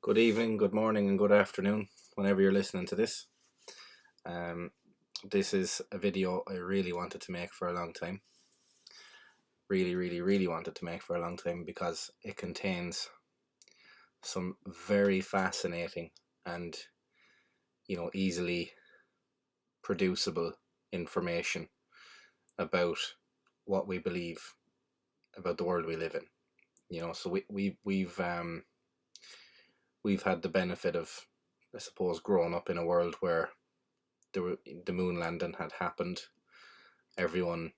Good evening, good morning, and good afternoon, whenever you're listening to this. This is a video I really wanted to make for a long time. Really wanted to make for a long time because it contains some very fascinating and, easily producible information about what we believe about the world we live in. So we've had the benefit of, I suppose, growing up in a world where the moon landing had happened. Everyone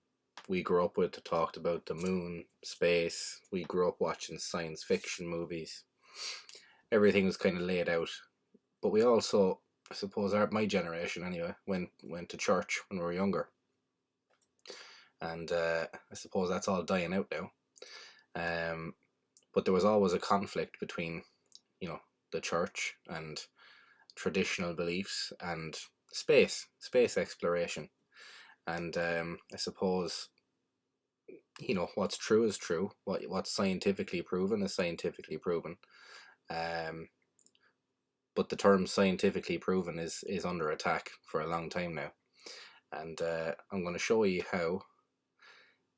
we grew up with talked about the moon, space. We grew up watching science fiction movies. Everything was kind of laid out. But we also, I suppose, my generation anyway, went to church when we were younger. And I suppose that's all dying out now. But there was always a conflict between, the church and traditional beliefs and space exploration. And I suppose, what's true is true. What's scientifically proven is scientifically proven. But the term scientifically proven is under attack for a long time now. And I'm going to show you how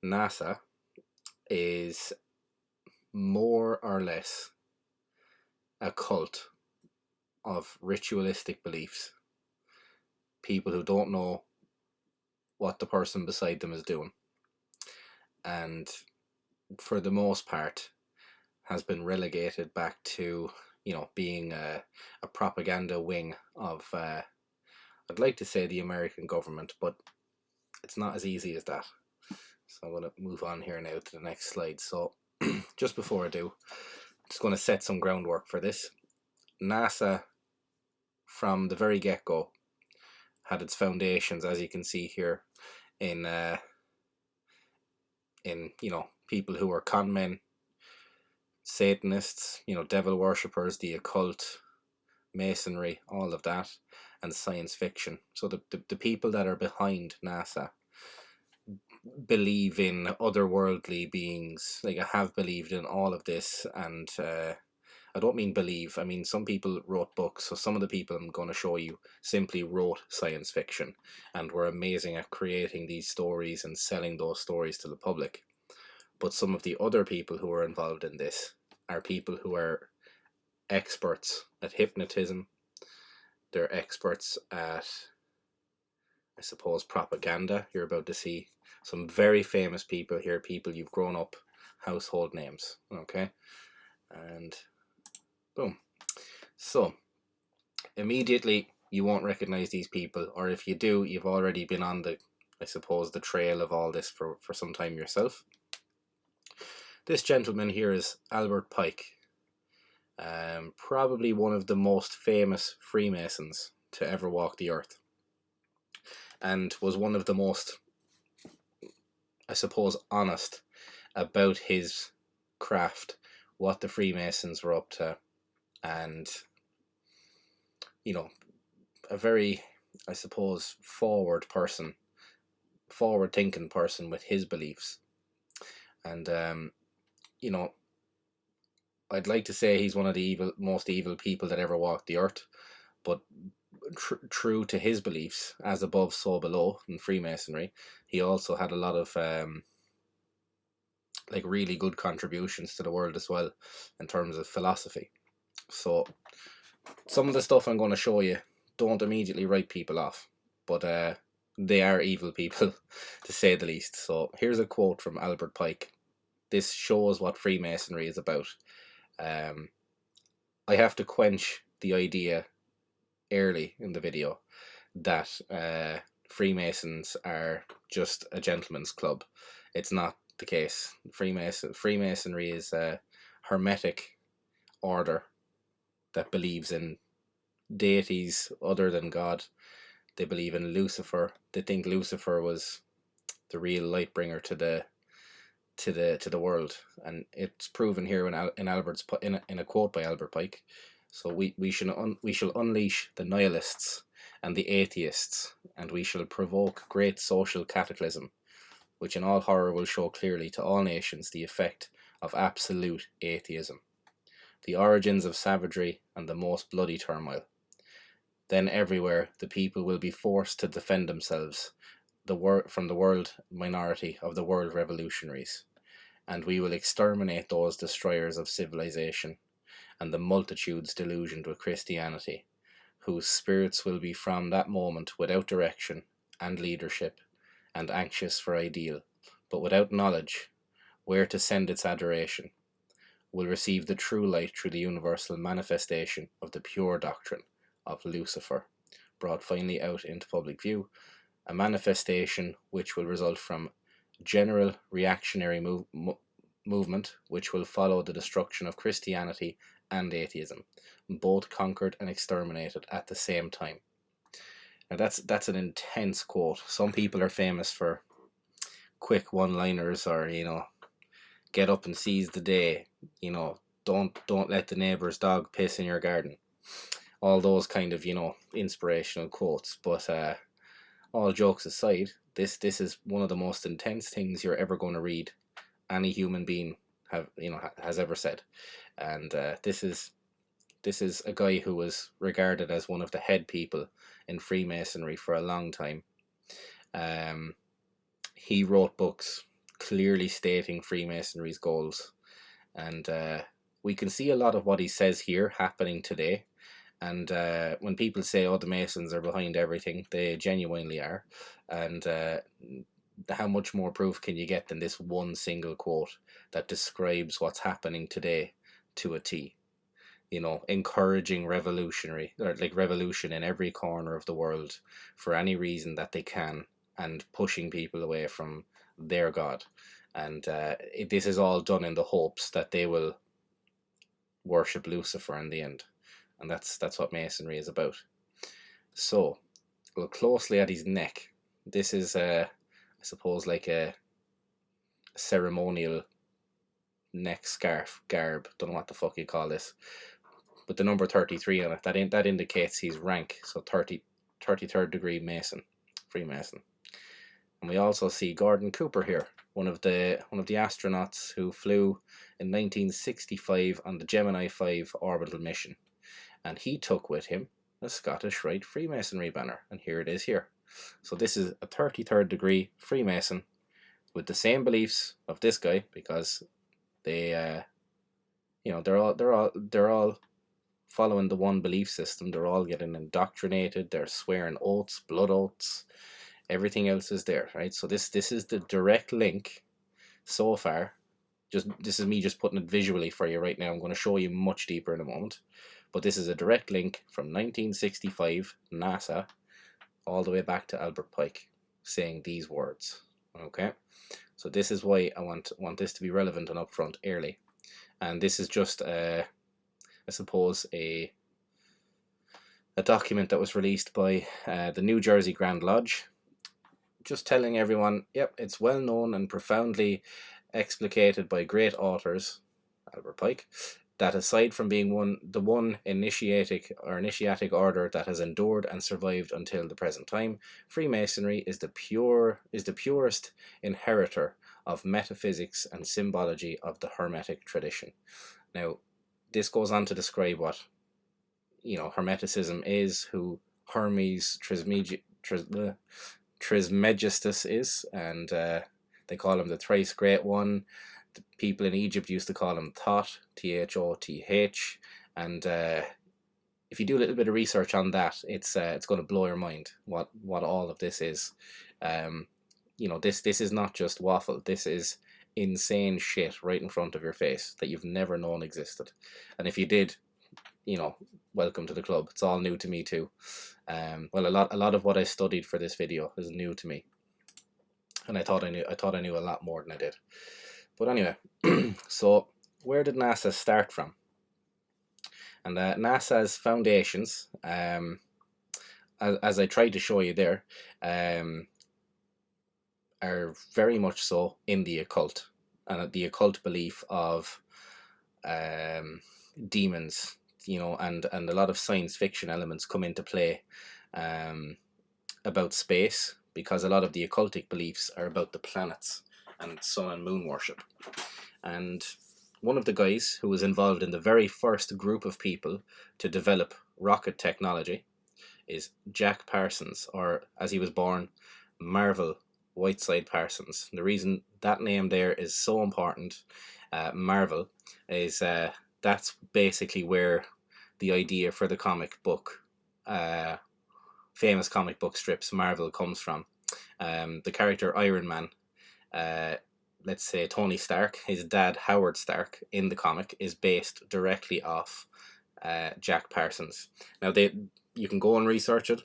NASA is more or less a cult of ritualistic beliefs. People who don't know what the person beside them is doing, and for the most part has been relegated back to being a propaganda wing of I'd like to say the American government, but it's not as easy as that. So I'm going to move on here now to the next slide. So just before I do, I'm just going to set some groundwork for this. NASA, from the very get-go, had its foundations, as you can see here, in people who were con men, Satanists, devil worshippers, the occult, Masonry, all of that, and science fiction. So the people that are behind NASA believe in otherworldly beings. Like, I have believed in all of this, and I don't mean believe, I mean some people wrote books. So some of the people I'm going to show you simply wrote science fiction and were amazing at creating these stories and selling those stories to the public. But some of the other people who are involved in this are people who are experts at hypnotism. They're experts at, I suppose, propaganda. You're about to see some very famous people here, people you've grown up, household names, okay? And boom. So immediately you won't recognize these people, or if you do, you've already been on the, I suppose, the trail of all this for some time yourself. This gentleman here is Albert Pike, probably one of the most famous Freemasons to ever walk the earth, and was one of the most, I suppose, honest about his craft, what the Freemasons were up to, and a very, I suppose, forward-thinking person with his beliefs. And I'd like to say he's one of the most evil people that ever walked the earth, but true to his beliefs, as above, so below in Freemasonry, he also had a lot of really good contributions to the world as well in terms of philosophy. So some of the stuff I'm going to show you, don't immediately write people off, but they are evil people, to say the least. So here's a quote from Albert Pike. This shows what Freemasonry is about. I have to quench the idea early in the video that Freemasons are just a gentleman's club. It's not the case. Freemasonry is a hermetic order that believes in deities other than God. They believe in Lucifer. They think Lucifer was the real light bringer to the world, and it's proven here in a quote by Albert Pike. So we shall unleash the nihilists and the atheists, and we shall provoke great social cataclysm, which in all horror will show clearly to all nations the effect of absolute atheism. the origins of savagery and the most bloody turmoil. Then everywhere the people will be forced to defend themselves from the world minority of the world revolutionaries, and we will exterminate those destroyers of civilization and the multitudes delusioned with Christianity, whose spirits will be from that moment without direction and leadership, and anxious for ideal, but without knowledge where to send its adoration, will receive the true light through the universal manifestation of the pure doctrine of Lucifer, brought finally out into public view, a manifestation which will result from general reactionary movement which will follow the destruction of Christianity and atheism, both conquered and exterminated at the same time. Now that's an intense quote. Some people are famous for quick one-liners, or get up and seize the day, don't let the neighbor's dog piss in your garden. All those kind of inspirational quotes. But all jokes aside, this is one of the most intense things you're ever going to read any human being has ever said. And this is a guy who was regarded as one of the head people in Freemasonry for a long time. He wrote books clearly stating Freemasonry's goals, and we can see a lot of what he says here happening today. And when people say, oh, the Masons are behind everything, they genuinely are. And how much more proof can you get than this one single quote that describes what's happening today to a T? Encouraging revolution in every corner of the world for any reason that they can, and pushing people away from their God. And this is all done in the hopes that they will worship Lucifer in the end. And that's what Masonry is about. So, look closely at his neck. This is, I suppose, like a ceremonial neck scarf, garb. Don't know what the fuck you call this. But the number 33 on it, that indicates his rank. So 33rd degree Mason, Freemason. And we also see Gordon Cooper here, one of the astronauts who flew in 1965 on the Gemini 5 orbital mission. And he took with him a Scottish Rite Freemasonry banner, and here it is here. So this is a 33rd degree Freemason with the same beliefs of this guy, because they, they're all following the one belief system. They're all getting indoctrinated. They're swearing oaths, blood oaths. Everything else is there, right? So this is the direct link so far. This is me just putting it visually for you right now. I'm going to show you much deeper in a moment. But this is a direct link from 1965, NASA, all the way back to Albert Pike, saying these words. Okay? So this is why I want this to be relevant and upfront early. And this is just, I suppose, a document that was released by the New Jersey Grand Lodge, just telling everyone, yep, it's well known and profoundly explicated by great authors, Albert Pike, that aside from being the one initiatic order that has endured and survived until the present time, Freemasonry is the purest inheritor of metaphysics and symbology of the Hermetic tradition. Now, this goes on to describe what Hermeticism is, who Hermes Trismegistus is, and they call him the thrice great one. The people in Egypt used to call him Thoth, Thoth, and if you do a little bit of research on that, it's going to blow your mind what all of this is. This is not just waffle. This is insane shit right in front of your face that you've never known existed. And if you did, welcome to the club. It's all new to me too. Well, a lot of what I studied for this video is new to me, and I thought I knew a lot more than I did. But anyway, so where did NASA start from? And NASA's foundations, as I tried to show you there, are very much so in the occult, and the occult belief of demons, and a lot of science fiction elements come into play about space, because a lot of the occultic beliefs are about the planets and sun and moon worship. And one of the guys who was involved in the very first group of people to develop rocket technology is Jack Parsons, or as he was born, Marvel Whiteside Parsons. The reason that name there is so important, Marvel, is that's basically where the idea for the comic book, famous comic book strips Marvel comes from. The character Iron Man, let's say Tony Stark, his dad Howard Stark in the comic is based directly off Jack Parsons. Now you can go and research it.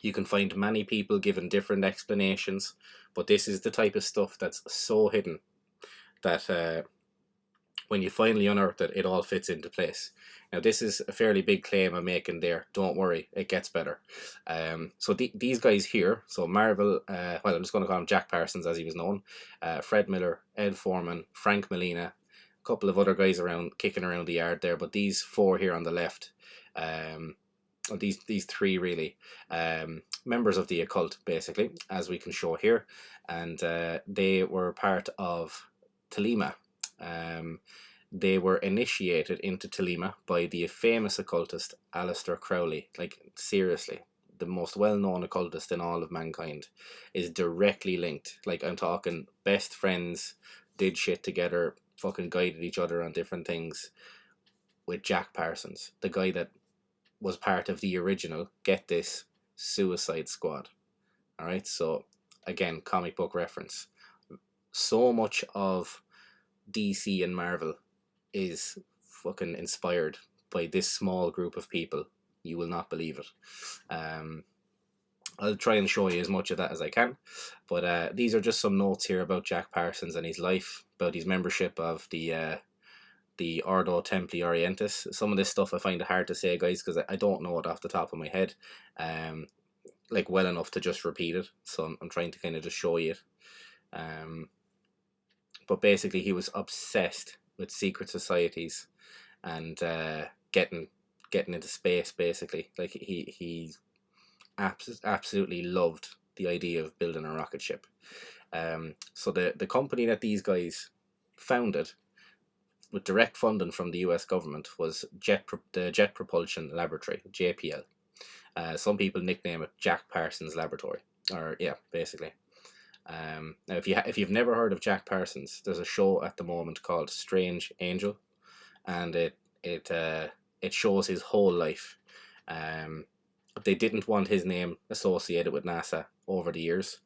You can find many people giving different explanations, but this is the type of stuff that's so hidden that when you finally unearth it, it all fits into place. Now, this is a fairly big claim I'm making there. Don't worry, it gets better. So these guys here, so Marvel, well, I'm just going to call him Jack Parsons as he was known, Fred Miller, Ed Foreman, Frank Molina, a couple of other guys kicking around the yard there, but these four here on the left, these three really, members of the occult, basically, as we can show here, and they were part of Thelema. They were initiated into Thelema by the famous occultist Alistair Crowley. Like, seriously, the most well-known occultist in all of mankind is directly linked. Like, I'm talking best friends, did shit together, fucking guided each other on different things with Jack Parsons, the guy that was part of the original, get this, Suicide Squad. Alright, so again, comic book reference. So much of DC and Marvel is fucking inspired by this small group of people. You will not believe it. I'll try and show you as much of that as I can, but these are just some notes here about Jack Parsons and his life, about his membership of the Ordo Templi Orientis. Some of this stuff I find it hard to say, guys, because I don't know it off the top of my head, like well enough to just repeat it. So I'm trying to kind of just show you it. But basically, he was obsessed with secret societies and getting into space. Basically, like he absolutely loved the idea of building a rocket ship. So the company that these guys founded, with direct funding from the US government, was the Jet Propulsion Laboratory, JPL. Some people nickname it Jack Parsons Laboratory, or yeah, basically. Now, if you've never heard of Jack Parsons, there's a show at the moment called Strange Angel, and it shows his whole life. They didn't want his name associated with NASA over the years,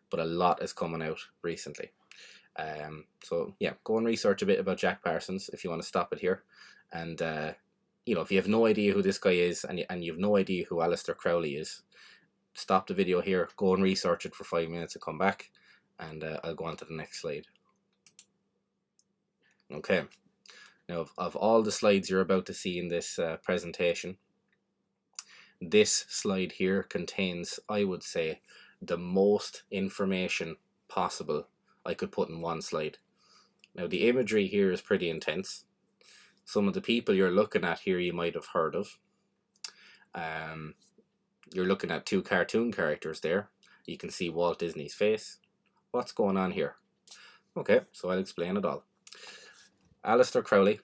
but a lot is coming out recently. So yeah, go and research a bit about Jack Parsons if you want to stop it here, and if you have no idea who this guy is and you have no idea who Alistair Crowley is, stop the video here, go and research it for 5 minutes and come back, and I'll go on to the next slide. Okay, now of all the slides you're about to see in this presentation, this slide here contains, I would say, the most information possible I could put in one slide. Now, the imagery here is pretty intense. Some of the people you're looking at here you might have heard of. You're looking at two cartoon characters there. You can see Walt Disney's face. What's going on here? Okay, so I'll explain it all. Alistair Crowley,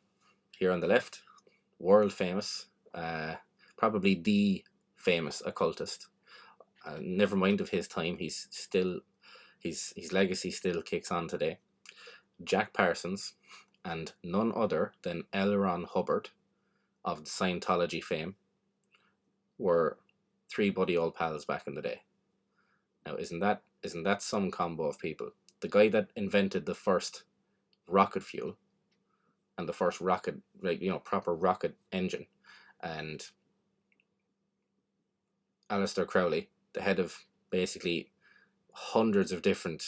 here on the left, world famous, probably the famous occultist. Never mind of his time, his legacy still kicks on today. Jack Parsons, and none other than L Ron Hubbard of the Scientology fame, were three buddy old pals back in the day. Now, isn't that some combo of people? The guy that invented the first rocket fuel and the first rocket, proper rocket engine, and Alistair Crowley, the head of basically hundreds of different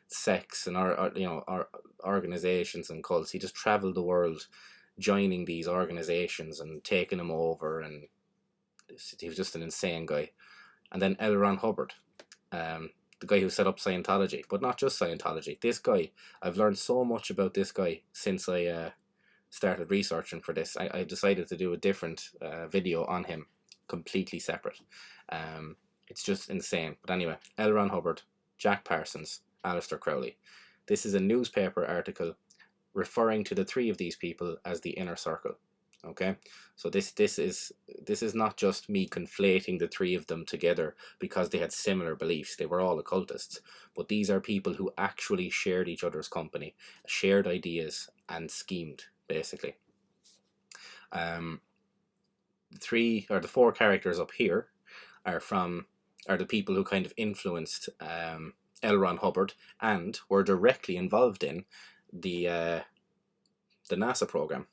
sects and our organizations and cults. He just traveled the world joining these organizations and taking them over, and he was just an insane guy. And then L Ron Hubbard, the guy who set up Scientology, but not just Scientology. This guy, I've learned so much about this guy since I started researching for this. I decided to do a different video on him, completely separate. It's just insane. But anyway, L Ron Hubbard, Jack Parsons, Alistair Crowley. This is a newspaper article referring to the three of these people as the inner circle. Okay, so this is not just me conflating the three of them together because they had similar beliefs. They were all occultists, but these are people who actually shared each other's company, shared ideas, and schemed basically. The four characters up here are the people who kind of influenced L Ron Hubbard and were directly involved in the NASA program.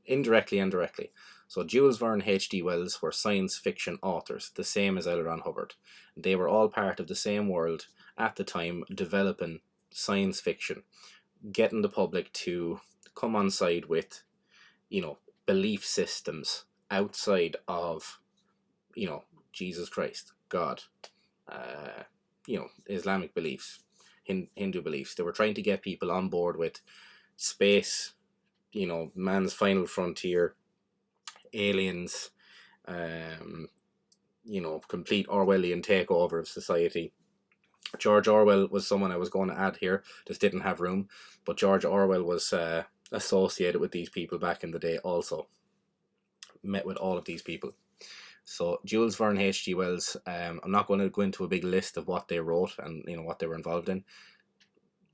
Indirectly and directly. So Jules Verne, H.G. Wells were science fiction authors, the same as L. Ron Hubbard. They were all part of the same world at the time, developing science fiction, getting the public to come on side with, belief systems outside of, Jesus Christ, God, Islamic beliefs, Hindu beliefs. They were trying to get people on board with space, man's final frontier, aliens, complete Orwellian takeover of society. George Orwell was someone I was going to add here, just didn't have room, but George Orwell was associated with these people back in the day also. Met with all of these people. So Jules Verne, H.G. Wells, I'm not going to go into a big list of what they wrote and what they were involved in.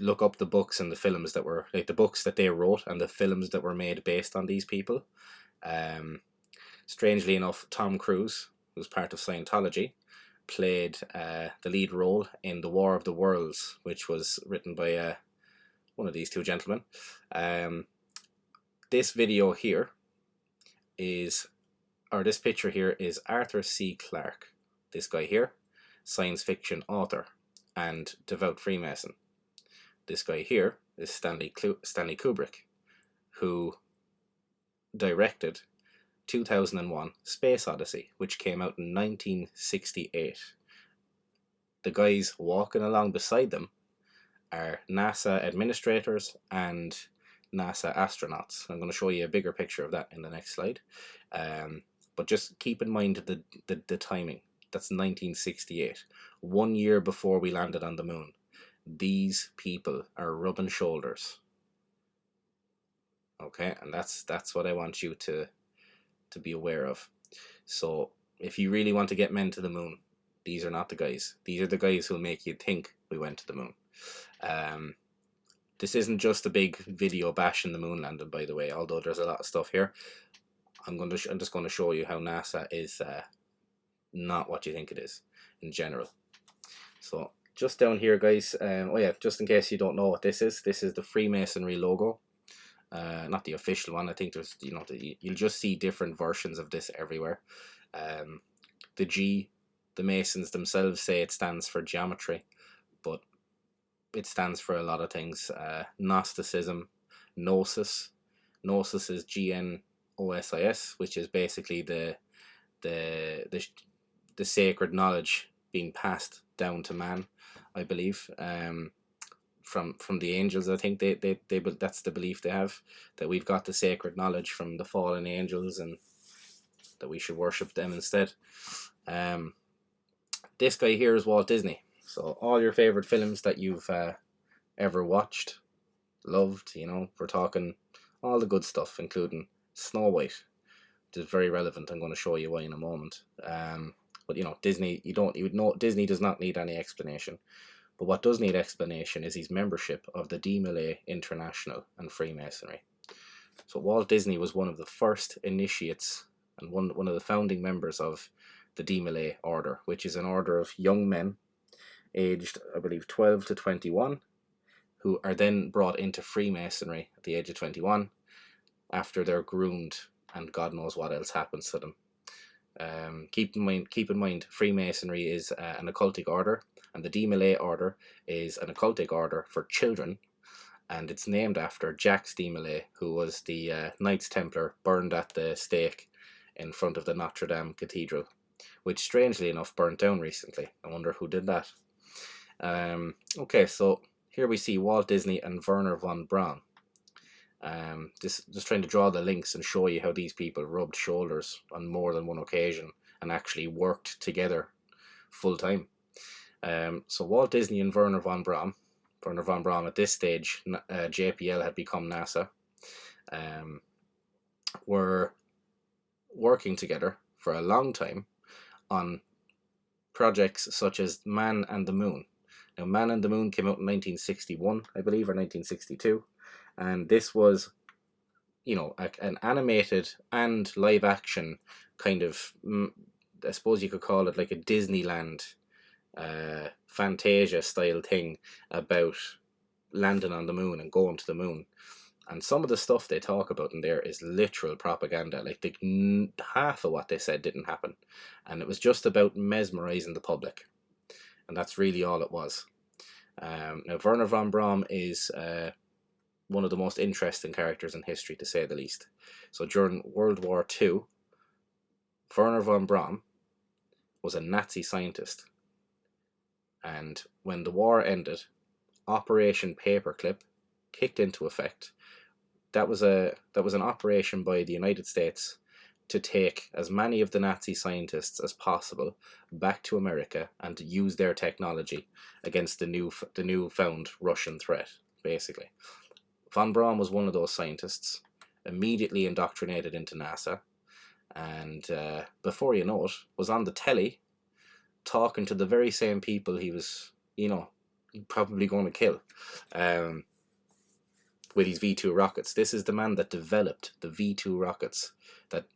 Look up the books and the films that were, like the books that they wrote and the films that were made based on these people. Strangely enough, Tom Cruise, who's part of Scientology, played the lead role in The War of the Worlds, which was written by one of these two gentlemen. This video here this picture here is Arthur C. Clarke. This guy here, science fiction author and devout Freemason. This guy here is Stanley Kubrick, who directed 2001 Space Odyssey, which came out in 1968. The guys walking along beside them are NASA administrators and NASA astronauts. I'm going to show you a bigger picture of that in the next slide. But just keep in mind the timing. That's 1968, 1 year before we landed on the moon. These people are rubbing shoulders. Okay, and that's what I want you to be aware of. So if you really want to get men to the moon, these are not the guys. These are the guys who'll make you think we went to the moon. This isn't just a big video bashing the moon landing, by the way, although there's a lot of stuff here. I'm just going to show you how NASA is not what you think it is in general. So just down here, guys, just in case you don't know what this is the Freemasonry logo. Not the official one. I think there's, you'll just see different versions of this everywhere. The G, the Masons themselves say it stands for geometry, but it stands for a lot of things. Gnosticism, Gnosis. Gnosis is Gnosis, which is basically the sacred knowledge being passed down to man, I believe. From the angels, I think they that's the belief they have, that we've got the sacred knowledge from the fallen angels and that we should worship them instead. This guy here is Walt Disney. So all your favorite films that you've ever watched, loved, we're talking all the good stuff, including Snow White, which is very relevant. I'm going to show you why in a moment. But Disney, Disney does not need any explanation. But what does need explanation is his membership of the De Millet International and Freemasonry. So Walt Disney was one of the first initiates and one of the founding members of the De Millet Order, which is an order of young men aged, I believe, 12 to 21, who are then brought into Freemasonry at the age of 21 after they're groomed and God knows what else happens to them. Keep in mind, Freemasonry is an occultic order, and the De Millet Order is an occultic order for children, and it's named after Jacques de Millet, who was the Knights Templar burned at the stake in front of the Notre Dame Cathedral, which strangely enough burnt down recently. I wonder who did that. Okay, so here we see Walt Disney and Werner von Braun. Just trying to draw the links and show you how these people rubbed shoulders on more than one occasion and actually worked together full time. So Walt Disney and Werner von Braun Werner von Braun, at this stage, JPL had become NASA, were working together for a long time on projects such as Man and the Moon. Now, Man and the Moon came out in 1961, I believe, or 1962, and this was, an animated and live action kind of, I suppose you could call it like a Disneyland Fantasia style thing about landing on the moon and going to the moon. And some of the stuff they talk about in there is literal propaganda. Like, half of what they said didn't happen. And it was just about mesmerizing the public. And that's really all it was. Now, Werner von Braun is one of the most interesting characters in history, to say the least. So during World War II, Werner von Braun was a Nazi scientist. And when the war ended, Operation Paperclip kicked into effect. That was an operation by the United States to take as many of the Nazi scientists as possible back to America and to use their technology against the newfound Russian threat, basically. Von Braun was one of those scientists, immediately indoctrinated into NASA, and before you know it, was on the telly talking to the very same people he was, probably going to kill. With his V2 rockets. This is the man that developed the V2 rockets that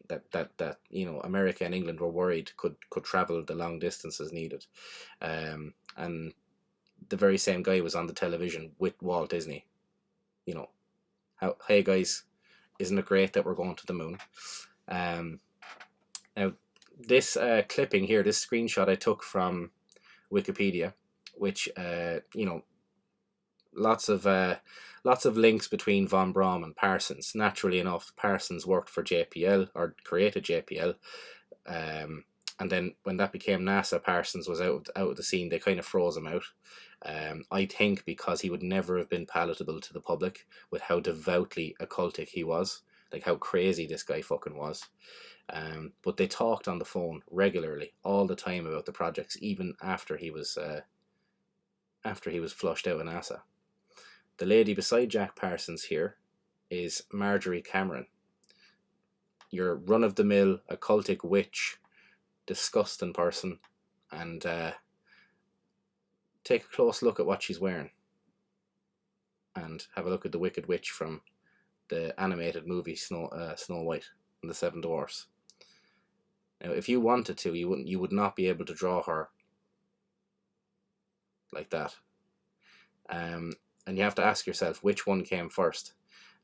America and England were worried could travel the long distances needed. And the very same guy was on the television with Walt Disney. Hey guys, isn't it great that we're going to the moon? Now, this clipping here, this screenshot I took from Wikipedia, which, lots of links between von Braun and Parsons. Naturally enough, Parsons worked for JPL, or created JPL, and then when that became NASA, Parsons was out of the scene. They kind of froze him out. I think because he would never have been palatable to the public with how devoutly occultic he was, like how crazy this guy fucking was. But they talked on the phone regularly, all the time, about the projects, even after he was flushed out of NASA. The lady beside Jack Parsons here is Marjorie Cameron. Your run-of-the-mill occultic witch, disgusting person, and take a close look at what she's wearing, and have a look at the Wicked Witch from the animated movie Snow White and the Seven Dwarfs. Now, if you wanted to, you would not be able to draw her like that. And you have to ask yourself which one came first.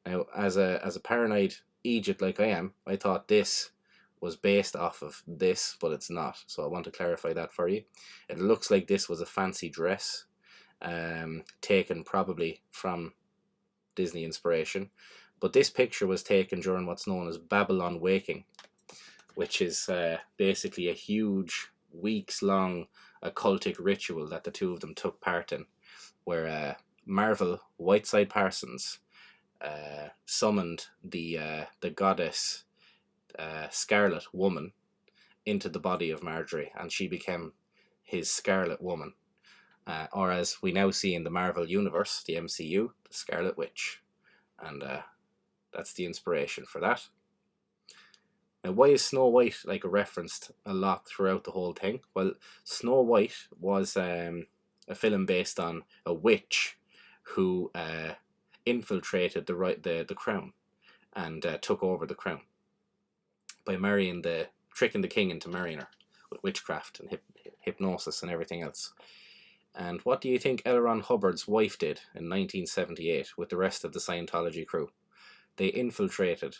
Now, as a paranoid Egypt like I am, I thought this was based off of this, but it's not. So I want to clarify that for you. It looks like this was a fancy dress, taken probably from Disney inspiration. But this picture was taken during what's known as Babylon Waking, which is basically a huge, weeks-long occultic ritual that the two of them took part in, where Marvel Whiteside Parsons summoned the goddess Scarlet Woman into the body of Marjorie, and she became his Scarlet Woman, or as we now see in the Marvel Universe, the MCU, the Scarlet Witch. And that's the inspiration for that. Now, why is Snow White referenced a lot throughout the whole thing? Well, Snow White was a film based on a witch who infiltrated the crown and took over the crown by tricking the king into marrying her with witchcraft and hypnosis and everything else. And what do you think L Ron Hubbard's wife did in 1978 with the rest of the Scientology crew? They infiltrated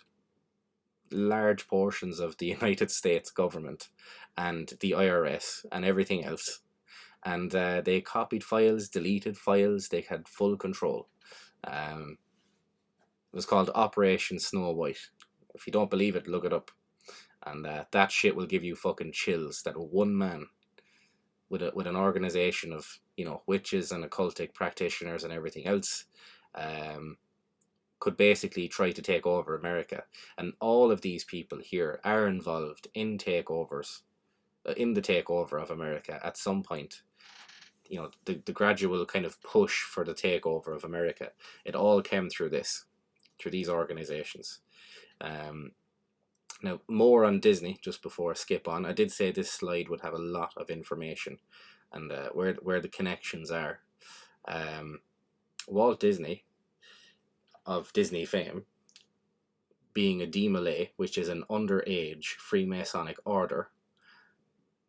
large portions of the United States government and the IRS and everything else. And they copied files, deleted files, they had full control. It was called Operation Snow White. If you don't believe it, look it up. And that shit will give you fucking chills, that one man with an organization of, witches and occultic practitioners and everything else, could basically try to take over America. And all of these people here are involved in takeovers, in the takeover of America at some point. you know, the gradual kind of push for the takeover of America, it all came through these organizations. Now, more on Disney just before I skip on. I did say this slide would have a lot of information and where the connections are. Walt Disney, of Disney fame, being a D-Malay, which is an underage Freemasonic order,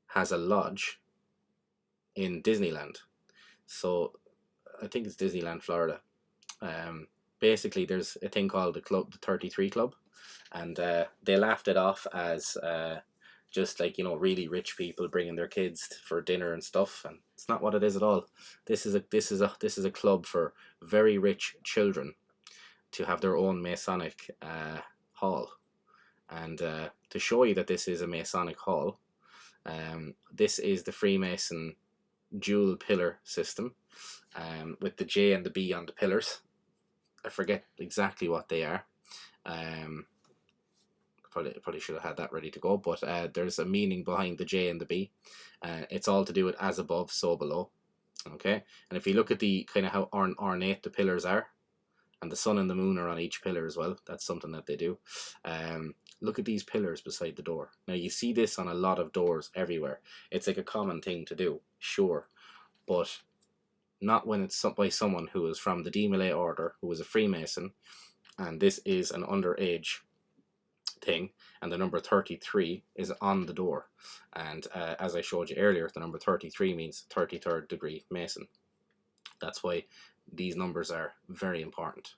has a lodge in Disneyland. So I think it's Disneyland, Florida. Basically, there's a thing called the 33 Club, and they laughed it off as just like, you know, really rich people bringing their kids for dinner and stuff, and it's not what it is at all. This is a club for very rich children to have their own Masonic hall, and to show you that this is a Masonic hall, this is the Freemason dual pillar system, with the J and the B on the pillars. I forget exactly what they are. Probably should have had that ready to go, but there's a meaning behind the J and the B. It's all to do with as above, so below. Okay, and if you look at the kind of how ornate the pillars are, and the sun and the moon are on each pillar as well, that's something that they do. Look at these pillars beside the door. Now you see this on a lot of doors everywhere. It's like a common thing to do, sure, but not when it's by someone who is from the D-Malay order, who is a Freemason, and this is an underage thing, and the number 33 is on the door, and as I showed you earlier, the number 33 means 33rd degree Mason. That's why these numbers are very important.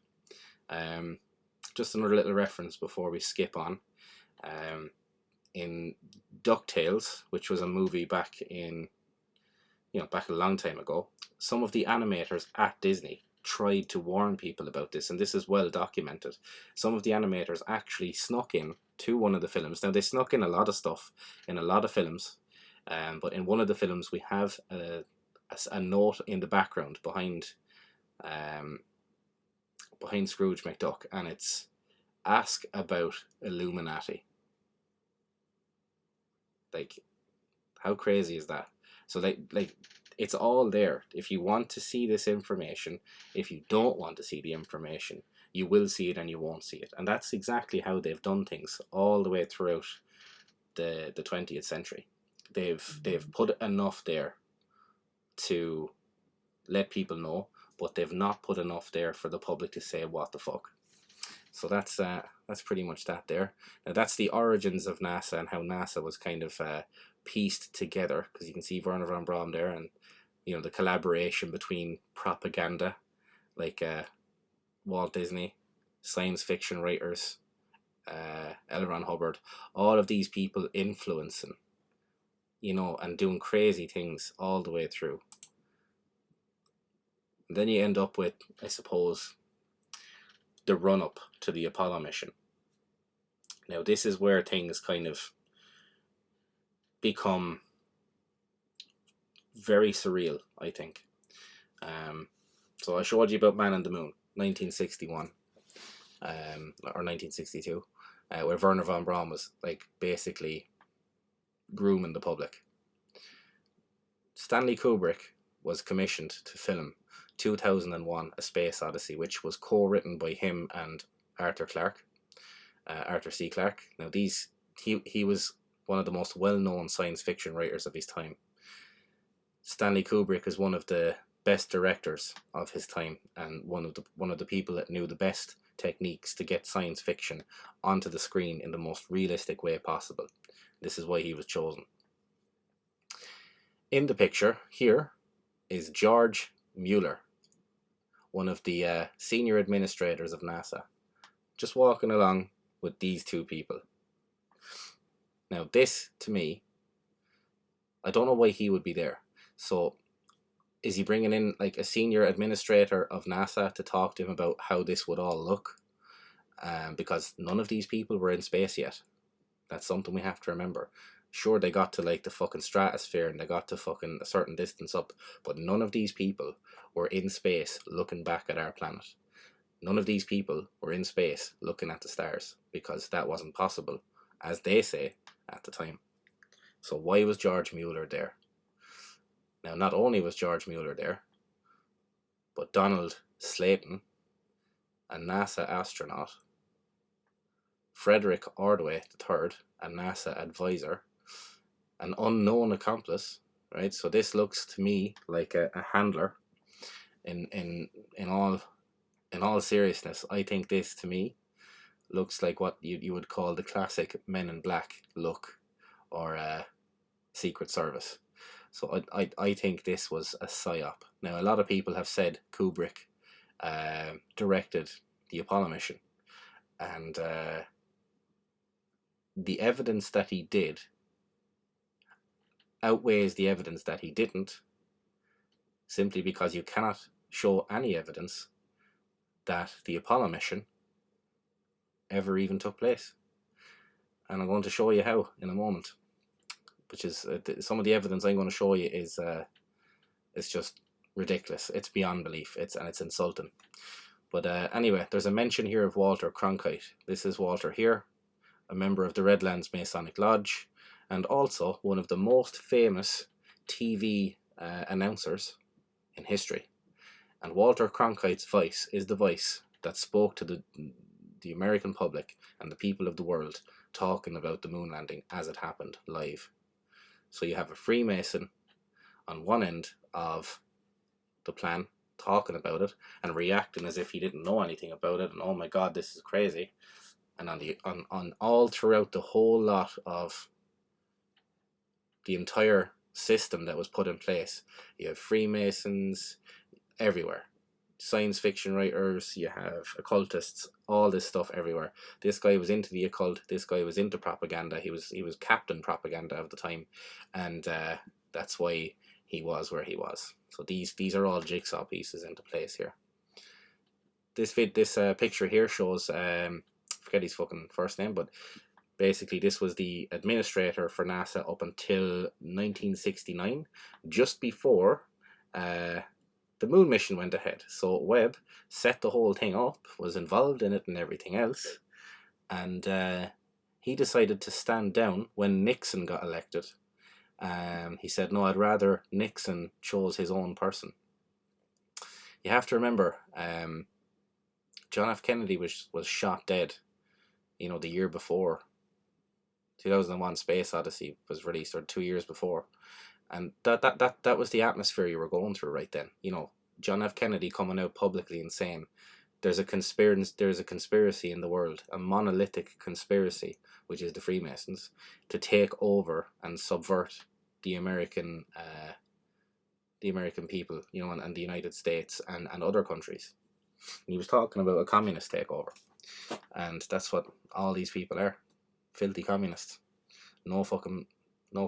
Just another little reference before we skip on. In DuckTales, which was a movie back a long time ago, some of the animators at Disney tried to warn people about this, and this is well documented. Some of the animators actually snuck in to one of the films. Now, they snuck in a lot of stuff in a lot of films, but in one of the films we have a note in the background behind Scrooge McDuck, and it's ask about Illuminati. Like, how crazy is that? So like it's all there. If you want to see this information, if you don't want to see the information, you will see it and you won't see it. And that's exactly how they've done things all the way throughout the 20th century. They've put enough there to let people know, but they've not put enough there for the public to say what the fuck. So that's pretty much that there. Now that's the origins of NASA and how NASA was kind of pieced together, because you can see Werner von Braun there, and you know, the collaboration between propaganda like Walt Disney, science fiction writers, L Ron Hubbard, all of these people influencing, you know, and doing crazy things all the way through. And then you end up with, I suppose, the run-up to the Apollo mission. Now this is where things kind of become very surreal, I think. So I showed you about Man on the Moon, 1961, or 1962, where Werner von Braun was like basically grooming the public. Stanley Kubrick was commissioned to film 2001: A Space Odyssey, which was co-written by him and Arthur C. Clarke. Now he was one of the most well-known science fiction writers of his time. Stanley Kubrick is one of the best directors of his time, and one of the people that knew the best techniques to get science fiction onto the screen in the most realistic way possible. This is why he was chosen. In the picture here is George Mueller, one of the senior administrators of NASA, just walking along with these two people. Now this, to me, I don't know why he would be there. So is he bringing in like a senior administrator of NASA to talk to him about how this would all look? Because none of these people were in space yet. That's something we have to remember. Sure, they got to like the fucking stratosphere and they got to fucking a certain distance up, but none of these people were in space looking back at our planet. None of these people were in space looking at the stars, because that wasn't possible, as they say, at the time. So why was George Mueller there? Now, not only was George Mueller there, but Donald Slayton, a NASA astronaut, Frederick Ordway III, a NASA advisor, an unknown accomplice, right? So this looks to me like a handler. In all seriousness, I think this to me looks like what you would call the classic Men in Black look, or Secret Service. So I think this was a psyop. Now, a lot of people have said Kubrick directed the Apollo mission, and the evidence that he did outweighs the evidence that he didn't, simply because you cannot show any evidence that the Apollo mission ever even took place. And I'm going to show you how in a moment, which is some of the evidence I'm going to show you is it's just ridiculous. It's beyond belief. It's insulting. But anyway, there's a mention here of Walter Cronkite. This is Walter here, a member of the Redlands Masonic Lodge, and also one of the most famous TV announcers in history. And Walter Cronkite's voice is the voice that spoke to the American public and the people of the world, talking about the moon landing as it happened live. So you have a Freemason on one end of the plan, talking about it and reacting as if he didn't know anything about it, and oh my god, this is crazy. And on all throughout the whole lot of the entire system that was put in place, you have Freemasons everywhere, science fiction writers, you have occultists, all this stuff everywhere. This guy was into the occult, this guy was into propaganda, he was Captain Propaganda of the time, and that's why he was where he was. So these are all jigsaw pieces into place here. This picture here shows forget his fucking first name, but basically this was the administrator for NASA up until 1969, just before the moon mission went ahead. So Webb set the whole thing up, was involved in it and everything else, and he decided to stand down when Nixon got elected. He said, no, I'd rather Nixon chose his own person. You have to remember, John F. Kennedy was shot dead, the year before. 2001 Space Odyssey was released, or 2 years before. And that was the atmosphere you were going through right then. John F. Kennedy coming out publicly and saying there's a conspiracy in the world, a monolithic conspiracy, which is the Freemasons, to take over and subvert the American people, and the United States and other countries. And he was talking about a communist takeover, and that's what all these people are, filthy communists. No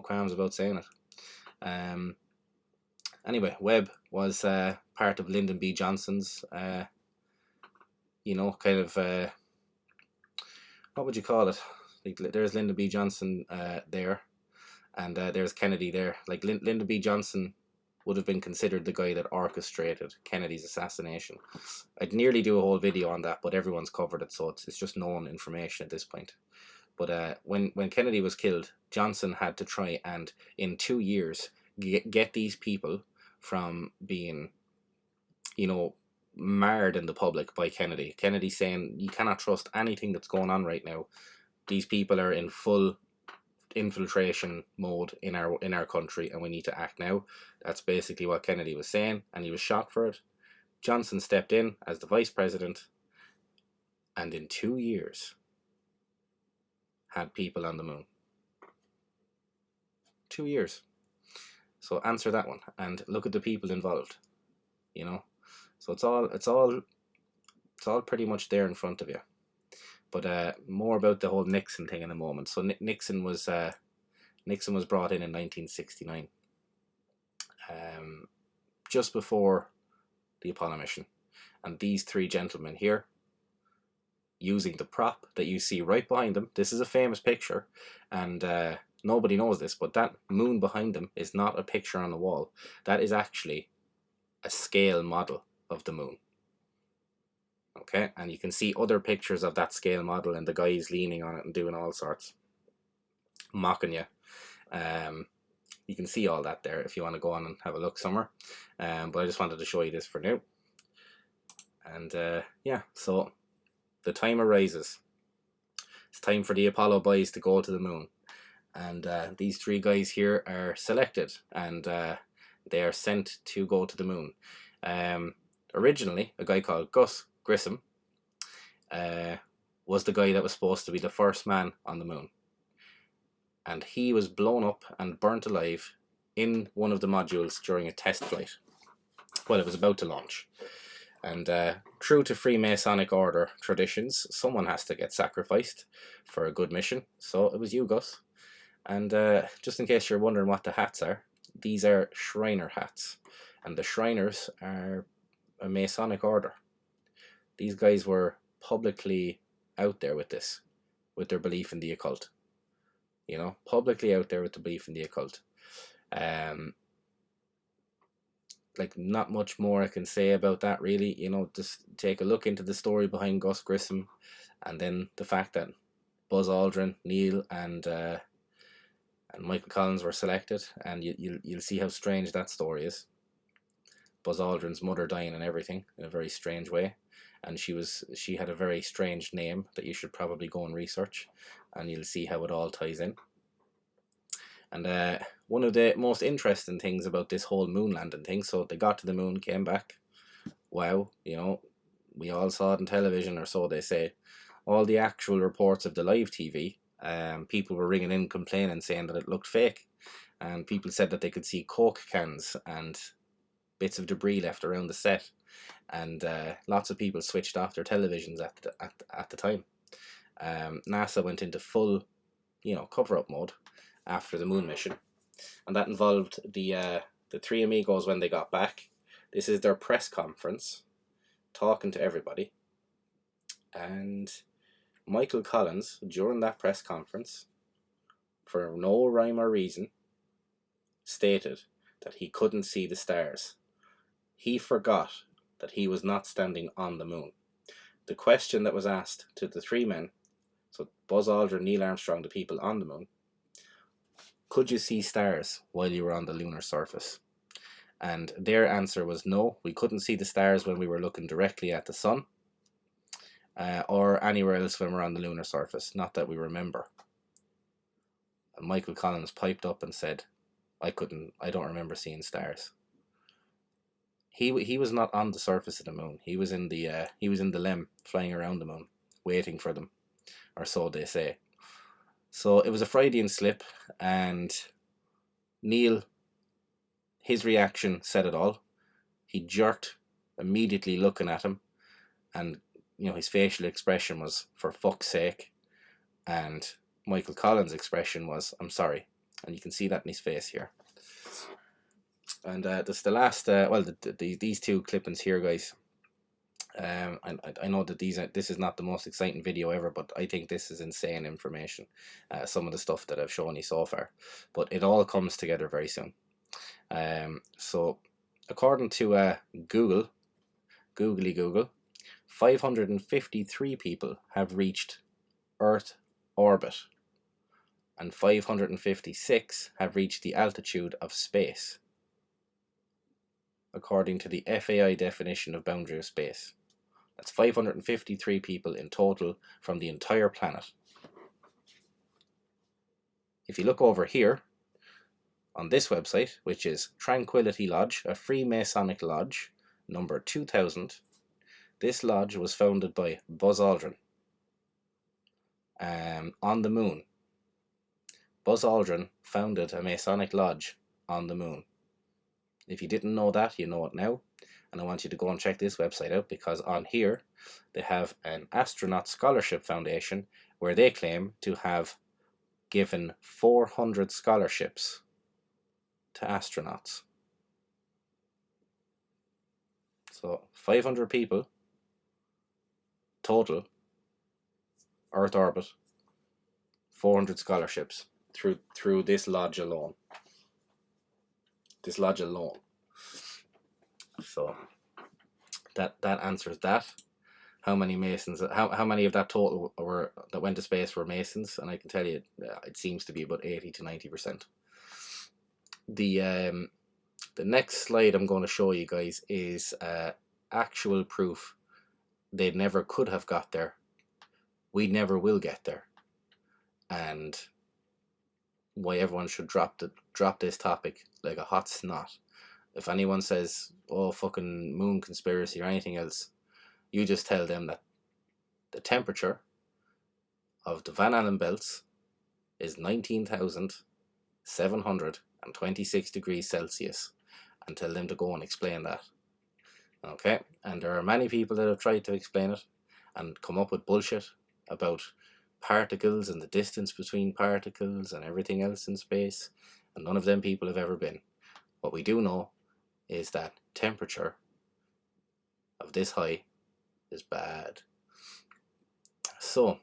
qualms about saying it. Anyway, Webb was part of Lyndon B. Johnson's, kind of, what would you call it? Like, there's Lyndon B. Johnson there, and there's Kennedy there. Like, Lyndon B. Johnson would have been considered the guy that orchestrated Kennedy's assassination. I'd nearly do a whole video on that, but everyone's covered it, so it's just known information at this point. But when Kennedy was killed, Johnson had to try and, in 2 years, get these people from being, marred in the public by Kennedy. Kennedy saying, you cannot trust anything that's going on right now. These people are in full infiltration mode in our country, and we need to act now. That's basically what Kennedy was saying, and he was shot for it. Johnson stepped in as the vice president, and in 2 years had people on the moon. 2 years. So answer that one, and look at the people involved. So it's all pretty much there in front of you. But more about the whole Nixon thing in a moment. So Nixon was brought in 1969, just before the Apollo mission, and these three gentlemen here, using the prop that you see right behind them. This is a famous picture, and nobody knows this, but that moon behind them is not a picture on the wall. That is actually a scale model of the moon. Okay, and you can see other pictures of that scale model, and the guys leaning on it and doing all sorts, mocking you. you can see all that there if you want to go on and have a look somewhere. But I just wanted to show you this for now. And yeah, so the time arises. It's time for the Apollo boys to go to the moon. And these 3 guys here are selected, and they are sent to go to the moon. Originally, a guy called Gus Grissom was the guy that was supposed to be the first man on the moon. And he was blown up and burnt alive in one of the modules during a test flight. Well, it was about to launch. And true to Freemasonic order traditions, someone has to get sacrificed for a good mission. So it was you, Gus. And just in case you're wondering what the hats are, these are Shriner hats. And the Shriners are a Masonic order. These guys were publicly out there with this, with their belief in the occult. You know, publicly out there with the belief in the occult. Like, not much more I can say about that, really. You know, just take a look into the story behind Gus Grissom, and then the fact that Buzz Aldrin, Neil, and Michael Collins were selected, and you'll see how strange that story is. Buzz Aldrin's mother dying and everything in a very strange way, and she had a very strange name that you should probably go and research, and you'll see how it all ties in. And one of the most interesting things about this whole moon landing thing, so they got to the moon, came back, wow, you know, we all saw it on television, or so they say. All the actual reports of the live TV, people were ringing in complaining, saying that it looked fake, and people said that they could see Coke cans and bits of debris left around the set, and lots of people switched off their televisions at the time. NASA went into full, you know, cover-up mode after the moon mission, and that involved the 3 amigos when they got back. This is their press conference, talking to everybody, and Michael Collins, during that press conference, for no rhyme or reason, stated that he couldn't see the stars. He forgot that he was not standing on the moon. The question that was asked to the 3 men, so Buzz Aldrin, Neil Armstrong, the people on the moon, could you see stars while you were on the lunar surface? And their answer was no, we couldn't see the stars when we were looking directly at the sun, or anywhere else when we're on the lunar surface, not that we remember. And Michael Collins piped up and said, I don't remember seeing stars. He was not on the surface of the moon. He was in the LEM, flying around the moon, waiting for them, or so they say. So it was a Freudian slip, and Neil, his reaction said it all. He jerked, immediately looking at him, and you know, his facial expression was, for fuck's sake, and Michael Collins' expression was, I'm sorry, and you can see that in his face here. And that's the last, these 2 clippings here, guys. I know that this is not the most exciting video ever, but I think this is insane information, some of the stuff that I've shown you so far, but it all comes together very soon. So according to Google, 553 people have reached Earth orbit, and 556 have reached the altitude of space, according to the FAI definition of boundary of space. That's 553 people in total from the entire planet. If you look over here, on this website, which is Tranquility Lodge, a Freemasonic lodge, number 2000, this lodge was founded by Buzz Aldrin on the moon. Buzz Aldrin founded a Masonic lodge on the moon. If you didn't know that, you know it now. And I want you to go and check this website out, because on here they have an astronaut scholarship foundation where they claim to have given 400 scholarships to astronauts. So 500 people total, Earth orbit, 400 scholarships through this lodge alone. So that answers that. How many Masons? How many of that total that went to space were Masons? And I can tell you, it seems to be about 80 to 90%. the next slide I'm going to show you guys is actual proof they never could have got there. We never will get there, and why everyone should drop this topic like a hot snot. If anyone says, "Oh, fucking moon conspiracy" or anything else, you just tell them that the temperature of the Van Allen belts is 19,726 degrees Celsius, and tell them to go and explain that. Okay? And there are many people that have tried to explain it and come up with bullshit about particles and the distance between particles and everything else in space, and none of them people have ever been. What we do know is that temperature of this high is bad. So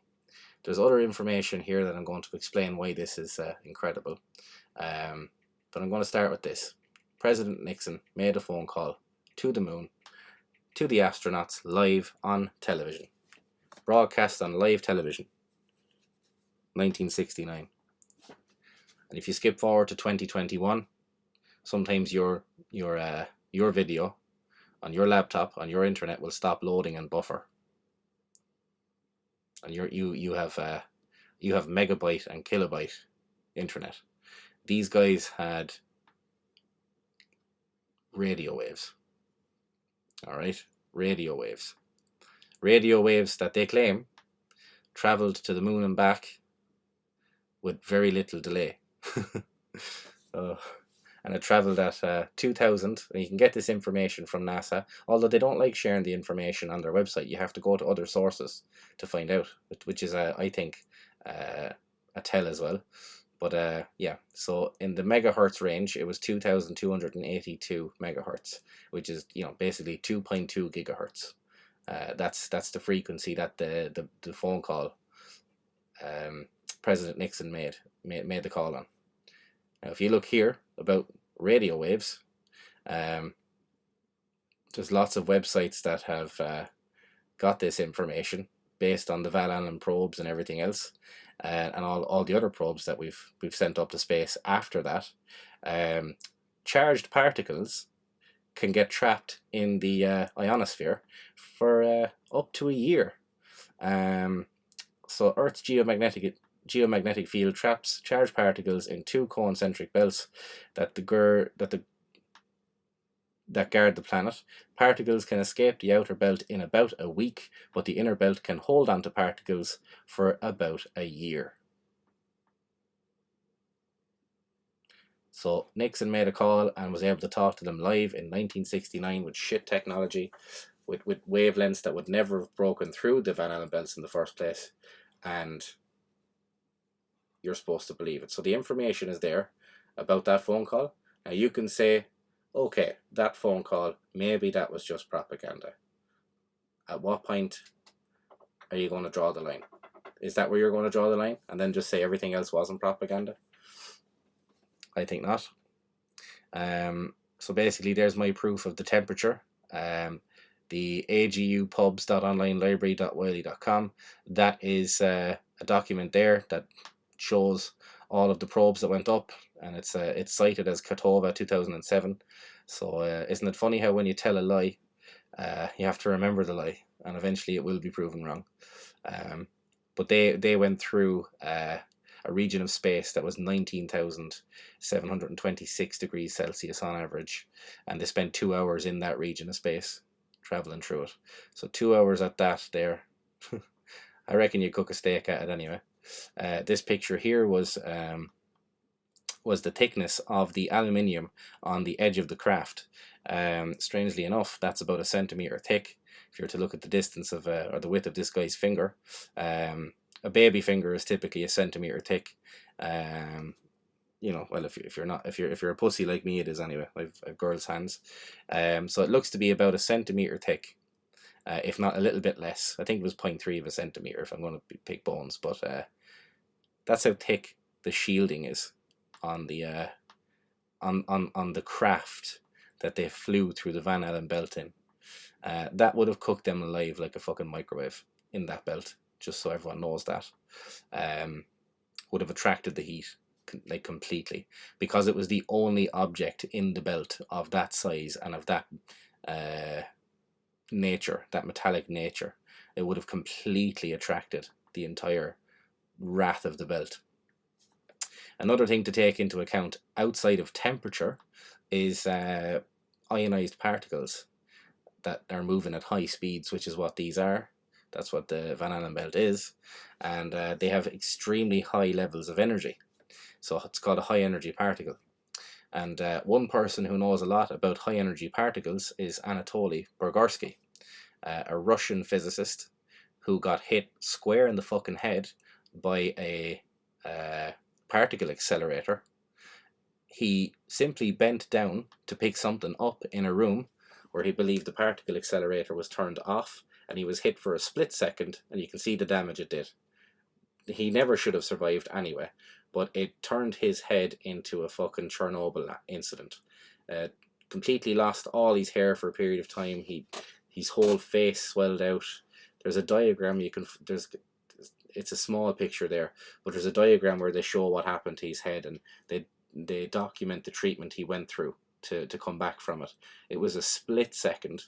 there's other information here that I'm going to explain why this is incredible, but I'm going to start with this. President Nixon made a phone call to the moon, to the astronauts, live on television, broadcast on live television, 1969. And if you skip forward to 2021, sometimes your video on your laptop, on your internet, will stop loading and buffer, and you have megabyte and kilobyte internet. These guys had radio waves. All right, radio waves that they claim traveled to the moon and back with very little delay. And it traveled at 2000, and you can get this information from NASA, although they don't like sharing the information on their website. You have to go to other sources to find out, which is I think a tell as well. But yeah, so in the megahertz range, it was 2,282 megahertz, which is, you know, basically 2.2 gigahertz. That's the frequency that the phone call President Nixon made the call on. Now, if you look here about radio waves, there's lots of websites that have got this information based on the Van Allen probes and everything else, and all the other probes that we've sent up to space after that. Charged particles can get trapped in the ionosphere for up to a year. So Earth's geomagnetic field traps charged particles in two concentric belts that guard the planet. Particles can escape the outer belt in about a week, but the inner belt can hold on to particles for about a year. So Nixon made a call and was able to talk to them live in 1969 with shit technology, with wavelengths that would never have broken through the Van Allen belts in the first place, and you're supposed to believe it. So the information is there about that phone call. Now you can say, okay, that phone call, maybe that was just propaganda. At what point are you going to draw the line? Is that where you're going to draw the line and then just say everything else wasn't propaganda? I think not. So basically there's my proof of the temperature. The agupubs.onlinelibrary.wiley.com, that is a document there that shows all of the probes that went up, and it's cited as Katova 2007. So isn't it funny how when you tell a lie, you have to remember the lie, and eventually it will be proven wrong. But they went through a region of space that was 19,726 degrees Celsius on average, and they spent 2 hours in that region of space traveling through it. So 2 hours at that there, I reckon you cook a steak at it anyway. This picture here was the thickness of the aluminium on the edge of the craft. Strangely enough, that's about 1 centimeter thick. If you're to look at the distance of or the width of this guy's finger, a baby finger is typically 1 centimeter thick. You know, well, if you're a pussy like me, it is anyway. I've girls' hands, so it looks to be about 1 centimeter thick, if not a little bit less. I think it was 0.3 of a centimeter if I'm going to pick bones, but that's how thick the shielding is on the on the craft that they flew through the Van Allen belt in. That would have cooked them alive like a fucking microwave in that belt, just so everyone knows that. Would have attracted the heat like completely, because it was the only object in the belt of that size and of that nature, that metallic nature. It would have completely attracted the entire wrath of the belt. Another thing to take into account outside of temperature is ionized particles that are moving at high speeds, which is what these are. That's what the Van Allen belt is. And they have extremely high levels of energy. So it's called a high energy particle. And one person who knows a lot about high energy particles is Anatoly Burgorsky, a Russian physicist who got hit square in the fucking head by a particle accelerator. He simply bent down to pick something up in a room where he believed the particle accelerator was turned off, and he was hit for a split second, and you can see the damage it did. He never should have survived anyway, but it turned his head into a fucking Chernobyl incident. Completely lost all his hair for a period of time. His whole face swelled out. There's a diagram it's a small picture there, but there's a diagram where they show what happened to his head, and they document the treatment he went through to come back from it. It was a split second,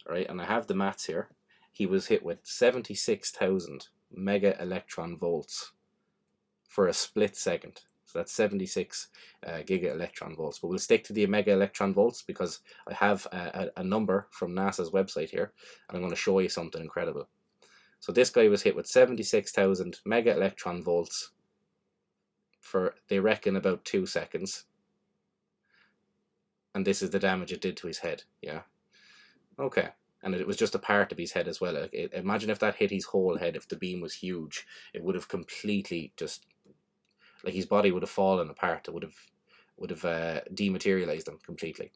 right? And I have the maths here. He was hit with 76,000 mega electron volts for a split second. So that's 76 giga electron volts. But we'll stick to the mega electron volts because I have a number from NASA's website here, and I'm going to show you something incredible. So this guy was hit with 76,000 mega electron volts for, they reckon, about 2 seconds. And this is the damage it did to his head, yeah? Okay. And it was just a part of his head as well. Imagine if that hit his whole head. If the beam was huge, it would have completely just, like, his body would have fallen apart. It would have dematerialized him completely.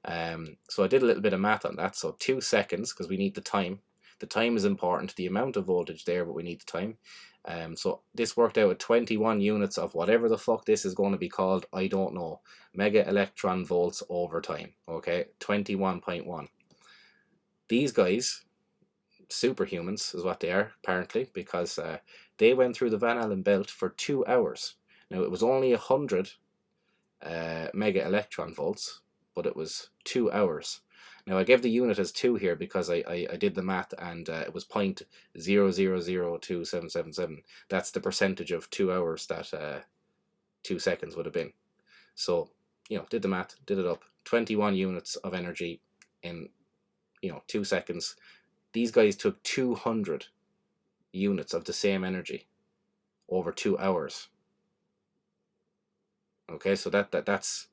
So I did a little bit of math on that. So 2 seconds, because we need the time. The time is important, the amount of voltage there, but we need the time. So this worked out at 21 units of whatever the fuck this is going to be called, I don't know. Mega electron volts over time, okay? 21.1. These guys, superhumans is what they are, apparently, because they went through the Van Allen belt for 2 hours. Now, it was only 100 mega electron volts, but it was 2 hours. Now, I gave the unit as 2 here because I did the math, and it was 0.0002777. That's the percentage of 2 hours that 2 seconds would have been. So, did the math, did it up. 21 units of energy in, 2 seconds. These guys took 200 units of the same energy over 2 hours. Okay, so that's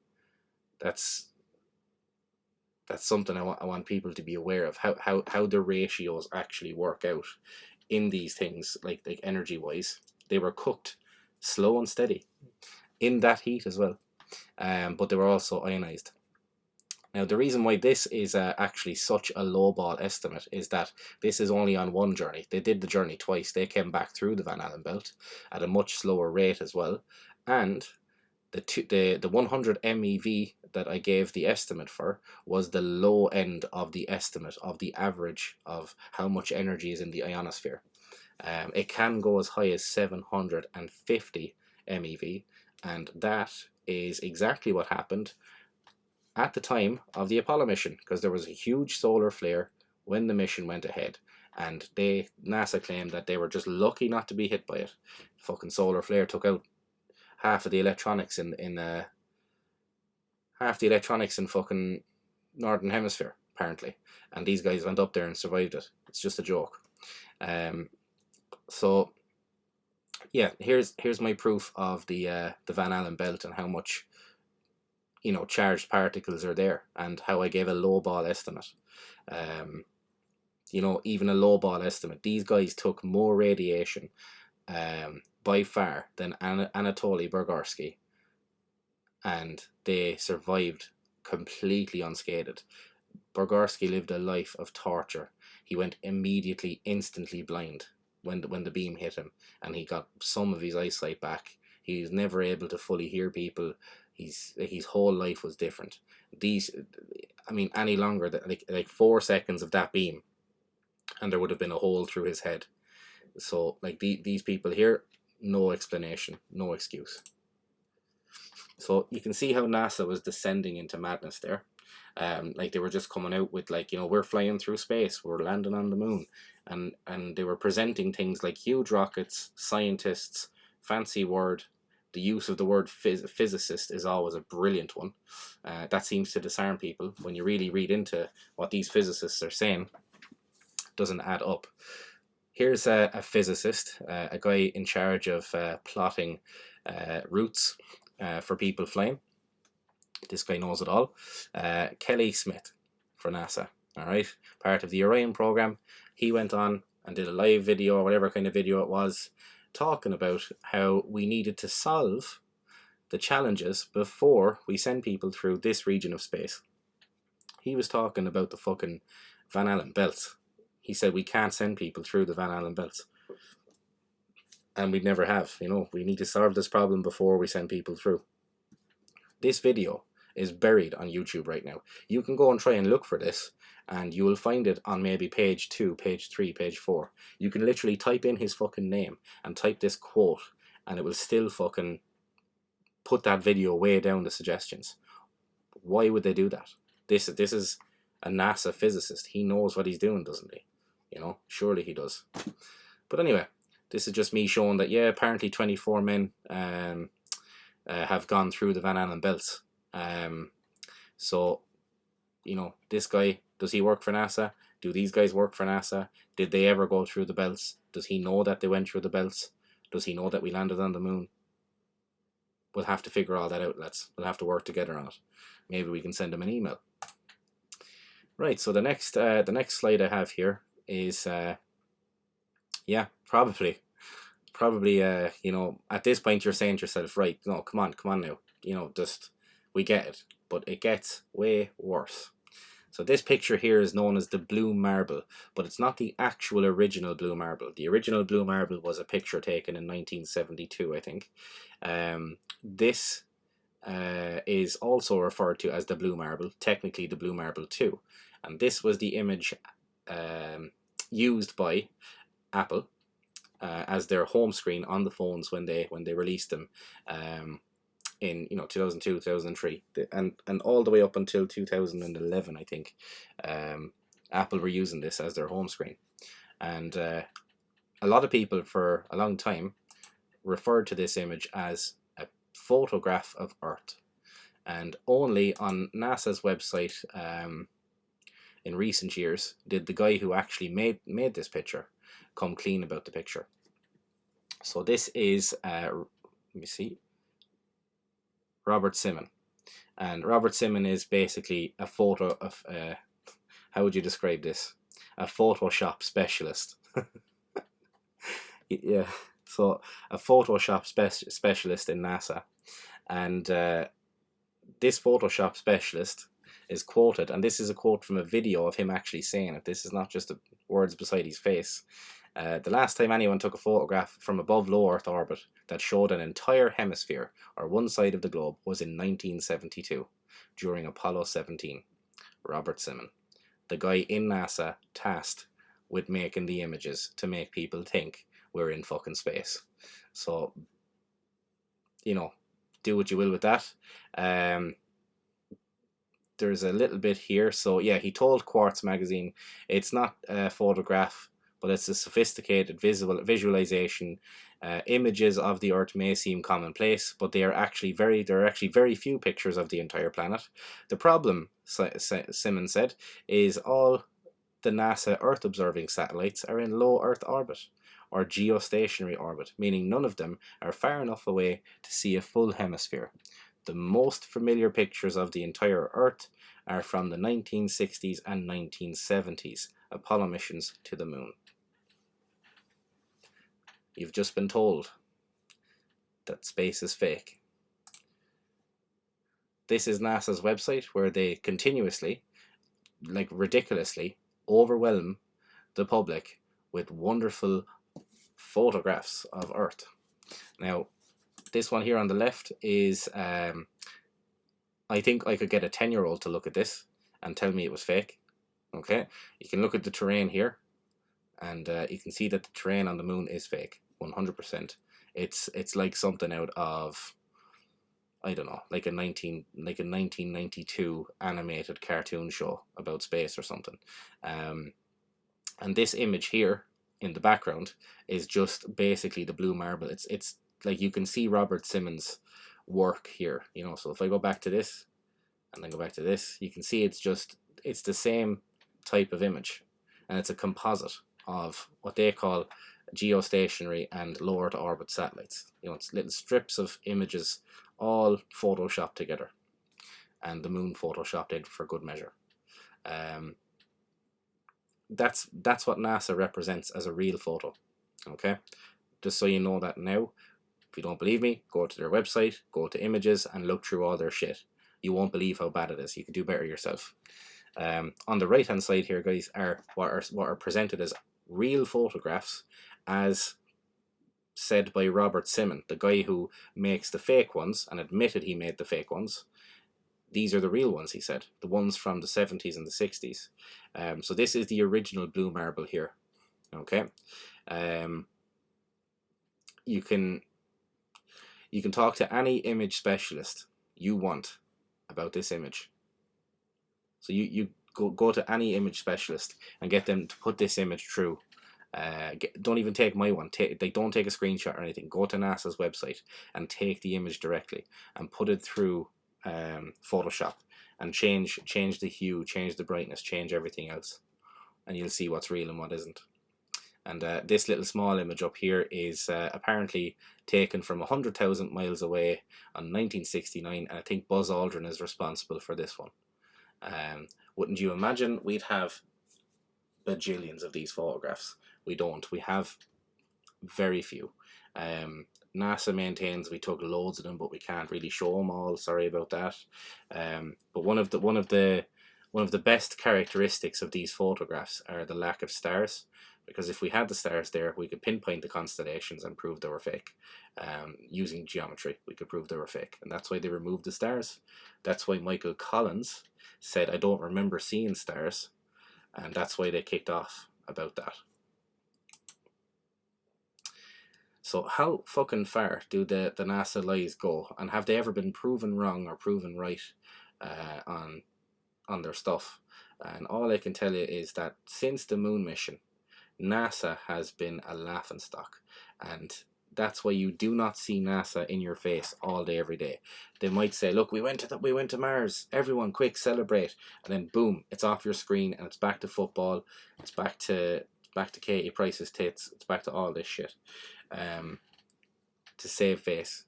something I want people to be aware of, how the ratios actually work out in these things, like energy wise. They were cooked slow and steady in that heat as well, but they were also ionized. Now, the reason why this is actually such a lowball estimate is that this is only on one journey. They did the journey twice. They came back through the Van Allen belt at a much slower rate as well, and the 100 MeV that I gave the estimate for was the low end of the estimate of the average of how much energy is in the ionosphere. It can go as high as 750 MeV, and that is exactly what happened at the time of the Apollo mission, because there was a huge solar flare when the mission went ahead, and NASA claimed that they were just lucky not to be hit by it. The fucking solar flare took out half of the electronics in fucking Northern Hemisphere, apparently, and these guys went up there and survived it. It's just a joke. So yeah, here's my proof of the Van Allen belt and how much charged particles are there, and how I gave a low ball estimate. Even a low ball estimate, these guys took more radiation by far than Anatoly Burgorsky, and they survived completely unscathed. Burgorsky lived a life of torture. He went instantly blind when the beam hit him, and he got some of his eyesight back. He was never able to fully hear people. His whole life was different. Any longer, like 4 seconds of that beam, and there would have been a hole through his head. So, these people here, no explanation, no excuse. So you can see how NASA was descending into madness there. Like they were just coming out with like, you know, we're flying through space, we're landing on the moon, and they were presenting things like huge rockets, scientists, fancy word. The use of the word physicist is always a brilliant one. That seems to disarm people when you really read into what these physicists are saying. It doesn't add up. Here's a physicist, a guy in charge of plotting routes for people flying. This guy knows it all. Kelly Smith for NASA. All right, part of the Orion program. He went on and did a live video, or whatever kind of video it was, talking about how we needed to solve the challenges before we send people through this region of space. He was talking about the fucking Van Allen belts. He said we can't send people through the Van Allen belts. And we'd never have, you know, we need to solve this problem before we send people through. This video is buried on YouTube right now. You can go and try and look for this, and you will find it on maybe page 2, page 3, page 4. You can literally type in his fucking name and type this quote, and it will still fucking put that video way down the suggestions. Why would they do that? This is a NASA physicist. He knows what he's doing, doesn't he? You know, surely he does. But anyway, this is just me showing that, yeah, apparently 24 men have gone through the Van Allen belts. So, you know, this guy, does he work for NASA? Do these guys work for NASA? Did they ever go through the belts? Does he know that they went through the belts? Does he know that we landed on the moon? We'll have to figure all that out, lads. We'll have to work together on it. Maybe we can send him an email. Right, so the next slide I have here is, yeah, probably, you know, at this point you're saying to yourself, right, no, come on now, you know, just, we get it, but it gets way worse. So this picture here is known as the Blue Marble, but it's not the actual original Blue Marble. The original Blue Marble was a picture taken in 1972, I think. This is also referred to as the Blue Marble, technically the Blue Marble 2. And this was the image used by Apple as their home screen on the phones when they released them in 2002, 2003, and all the way up until 2011, I think. Apple were using this as their home screen, and a lot of people for a long time referred to this image as a photograph of Earth, and only on NASA's website in recent years did the guy who actually made this picture come clean about the picture. So this is let me see, Robert Simon, and Robert Simon is basically a photo of how would you describe this? A Photoshop specialist. Yeah, so a Photoshop specialist in NASA, and this Photoshop specialist is quoted, and this is a quote from a video of him actually saying it. This is not just the words beside his face. The last time anyone took a photograph from above low Earth orbit that showed an entire hemisphere or one side of the globe was in 1972 during Apollo 17. Robert Simon, the guy in NASA tasked with making the images to make people think we're in fucking space. So, you know, do what you will with that. There's a little bit here. So yeah, he told Quartz magazine it's not a photograph, but it's a sophisticated visualization. Images of the Earth may seem commonplace, but there are actually very few pictures of the entire planet. The problem, Simon said, is all the NASA Earth observing satellites are in low Earth orbit or geostationary orbit, meaning none of them are far enough away to see a full hemisphere. The most familiar pictures of the entire Earth are from the 1960s and 1970s Apollo missions to the moon. You've just been told that space is fake. This is NASA's website, where they continuously, like ridiculously, overwhelm the public with wonderful photographs of Earth. Now, this one here on the left is, I think I could get a 10-year-old to look at this and tell me it was fake. Okay, you can look at the terrain here, and you can see that the terrain on the moon is fake, 100%. It's like something out of, I don't know, like a 1992 animated cartoon show about space or something. And this image here in the background is just basically the blue marble. It's like you can see Robert Simmons' work here, you know. So if I go back to this and then go back to this, you can see it's the same type of image, and it's a composite of what they call geostationary and low Earth orbit satellites. You know, it's little strips of images all photoshopped together, and the moon photoshopped in for good measure. That's what NASA represents as a real photo. Okay, just so you know that now. If you don't believe me, go to their website, go to images, and look through all their shit. You won't believe how bad it is. You can do better yourself. On the right hand side here, guys, are what are presented as real photographs, as said by Robert Simon, the guy who makes the fake ones and admitted he made the fake ones. These are the real ones, he said, the ones from the 70s and the 60s. So this is the original blue marble here. Okay, you can talk to any image specialist you want about this image. So you go to any image specialist and get them to put this image through. Don't even take my one. Don't take a screenshot or anything. Go to NASA's website and take the image directly and put it through Photoshop and change the hue, change the brightness, change everything else, and you'll see what's real and what isn't. And this little small image up here is apparently taken from 100,000 miles away on 1969, and I think Buzz Aldrin is responsible for this one. Wouldn't you imagine we'd have bajillions of these photographs? We don't. We have very few. NASA maintains we took loads of them, but we can't really show them all. Sorry about that. But one of the best characteristics of these photographs are the lack of stars. Because if we had the stars there, we could pinpoint the constellations and prove they were fake. Using geometry, we could prove they were fake. And that's why they removed the stars. That's why Michael Collins said, I don't remember seeing stars. And that's why they kicked off about that. So how fucking far do the NASA lies go? And have they ever been proven wrong or proven right on their stuff? And all I can tell you is that since the moon mission, NASA has been a laughingstock, and that's why you do not see NASA in your face all day every day. They might say, look, we went to Mars, everyone quick celebrate, and then boom, it's off your screen and it's back to football, it's back to Katie Price's tits, it's back to all this shit to save face,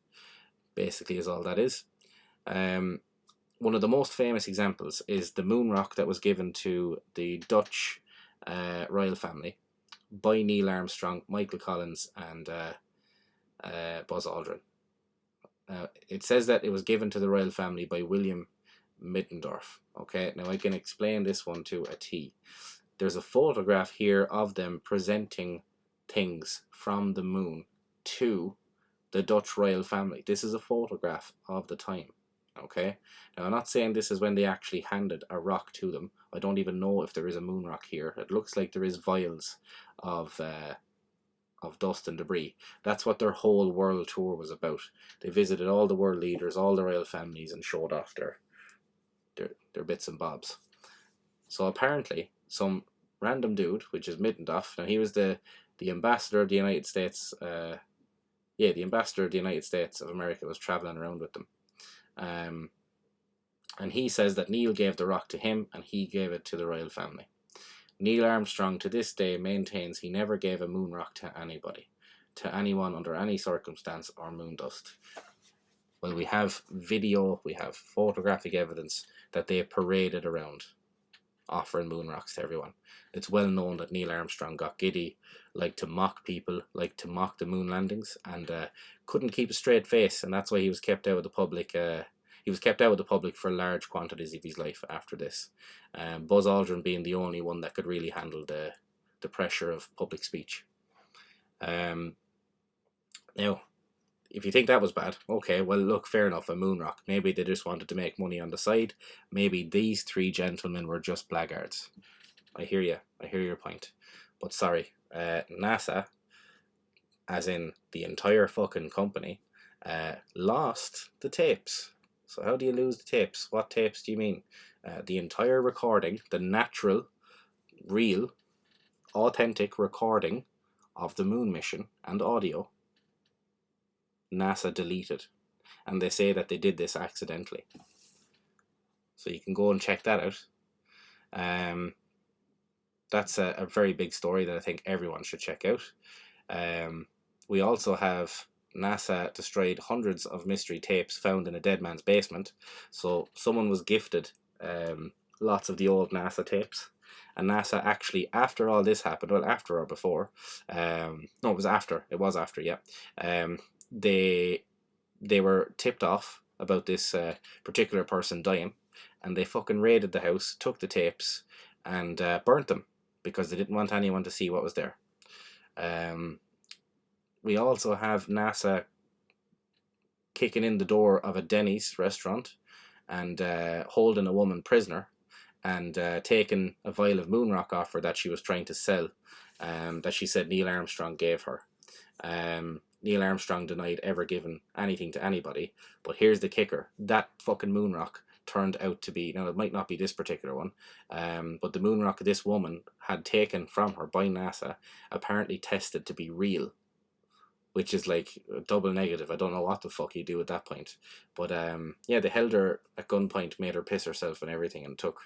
basically, is all that is. One of the most famous examples is the moon rock that was given to the Dutch royal family by Neil Armstrong, Michael Collins, and Buzz Aldrin. It says that it was given to the royal family by William Middendorf. Okay, now I can explain this one to a T. There's a photograph here of them presenting things from the moon to the Dutch royal family. This is a photograph of the time. Okay, now I'm not saying this is when they actually handed a rock to them. I don't even know if there is a moon rock here. It looks like there is vials of dust and debris. That's what their whole world tour was about. They visited all the world leaders, all the royal families, and showed off their bits and bobs. So apparently some random dude, which is Middendorf, now he was the ambassador of the United States, the ambassador of the United States of America, was traveling around with them. And he says that Neil gave the rock to him and he gave it to the royal family. Neil Armstrong to this day maintains he never gave a moon rock to anybody, to anyone under any circumstance or moon dust. Well, we have video, we have photographic evidence that they paraded around offering moon rocks to everyone. It's well known that Neil Armstrong got giddy, liked to mock people, liked to mock the moon landings, and couldn't keep a straight face, and that's why he was kept out of the public. He was kept out of the public for large quantities of his life after this. Buzz Aldrin being the only one that could really handle the pressure of public speech. Now, if you think that was bad, okay, well, look, fair enough, a moon rock. Maybe they just wanted to make money on the side. Maybe these three gentlemen were just blackguards. I hear you. I hear your point. But sorry, NASA, as in the entire fucking company, lost the tapes. So how do you lose the tapes? What tapes do you mean? The entire recording, the natural, real, authentic recording of the moon mission and audio, NASA deleted. And they say that they did this accidentally. So you can go and check that out. That's a very big story that I think everyone should check out. We also have NASA destroyed hundreds of mystery tapes found in a dead man's basement. So someone was gifted lots of the old NASA tapes. And NASA actually, after all this happened, well, after or before, no, it was after, yeah. They were tipped off about this particular person dying, and they fucking raided the house, took the tapes, and burnt them because they didn't want anyone to see what was there. We also have NASA kicking in the door of a Denny's restaurant and holding a woman prisoner and taking a vial of moon rock off her that she was trying to sell, that she said Neil Armstrong gave her. Neil Armstrong denied ever giving anything to anybody, but here's the kicker: that fucking moon rock turned out to be, now it might not be this particular one, but the moon rock this woman had taken from her by NASA apparently tested to be real, which is like a double negative. I don't know what the fuck you do at that point, but yeah, they held her at gunpoint, made her piss herself and everything, and took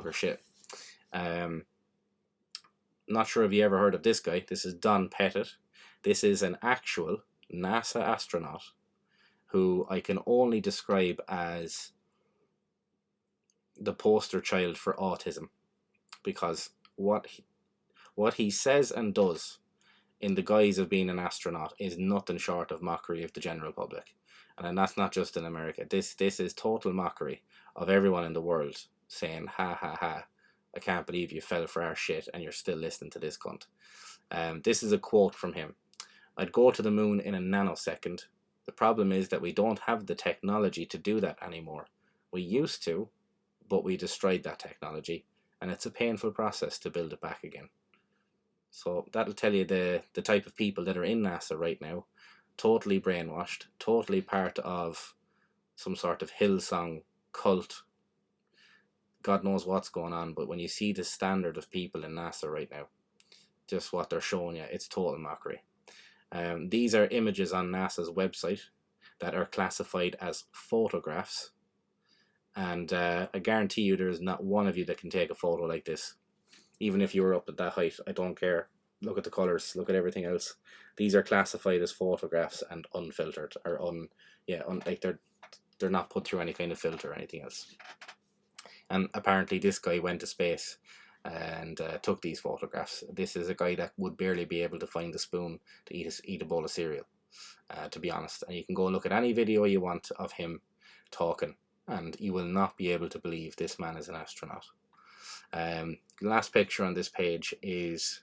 her shit. Not sure if you ever heard of this guy. This is Don Pettit. This is an actual NASA astronaut who I can only describe as the poster child for autism, because what he says and does in the guise of being an astronaut is nothing short of mockery of the general public. And that's not just in America. This is total mockery of everyone in the world, saying, ha ha ha, I can't believe you fell for our shit and you're still listening to this cunt. This is a quote from him. I'd go to the moon in a nanosecond. The problem is that we don't have the technology to do that anymore. We used to, but we destroyed that technology, and it's a painful process to build it back again. So that'll tell you the type of people that are in NASA right now. Totally brainwashed, totally part of some sort of Hillsong cult. God knows what's going on, but when you see the standard of people in NASA right now, just what they're showing you, it's total mockery. These are images on NASA's website that are classified as photographs, and I guarantee you there is not one of you that can take a photo like this. Even if you were up at that height, I don't care. Look at the colours, look at everything else. These are classified as photographs and unfiltered, or like they're not put through any kind of filter or anything else. And apparently this guy went to space and took these photographs. This is a guy that would barely be able to find a spoon to eat a bowl of cereal, to be honest. And you can go look at any video you want of him talking, and you will not be able to believe this man is an astronaut. The last picture on this page is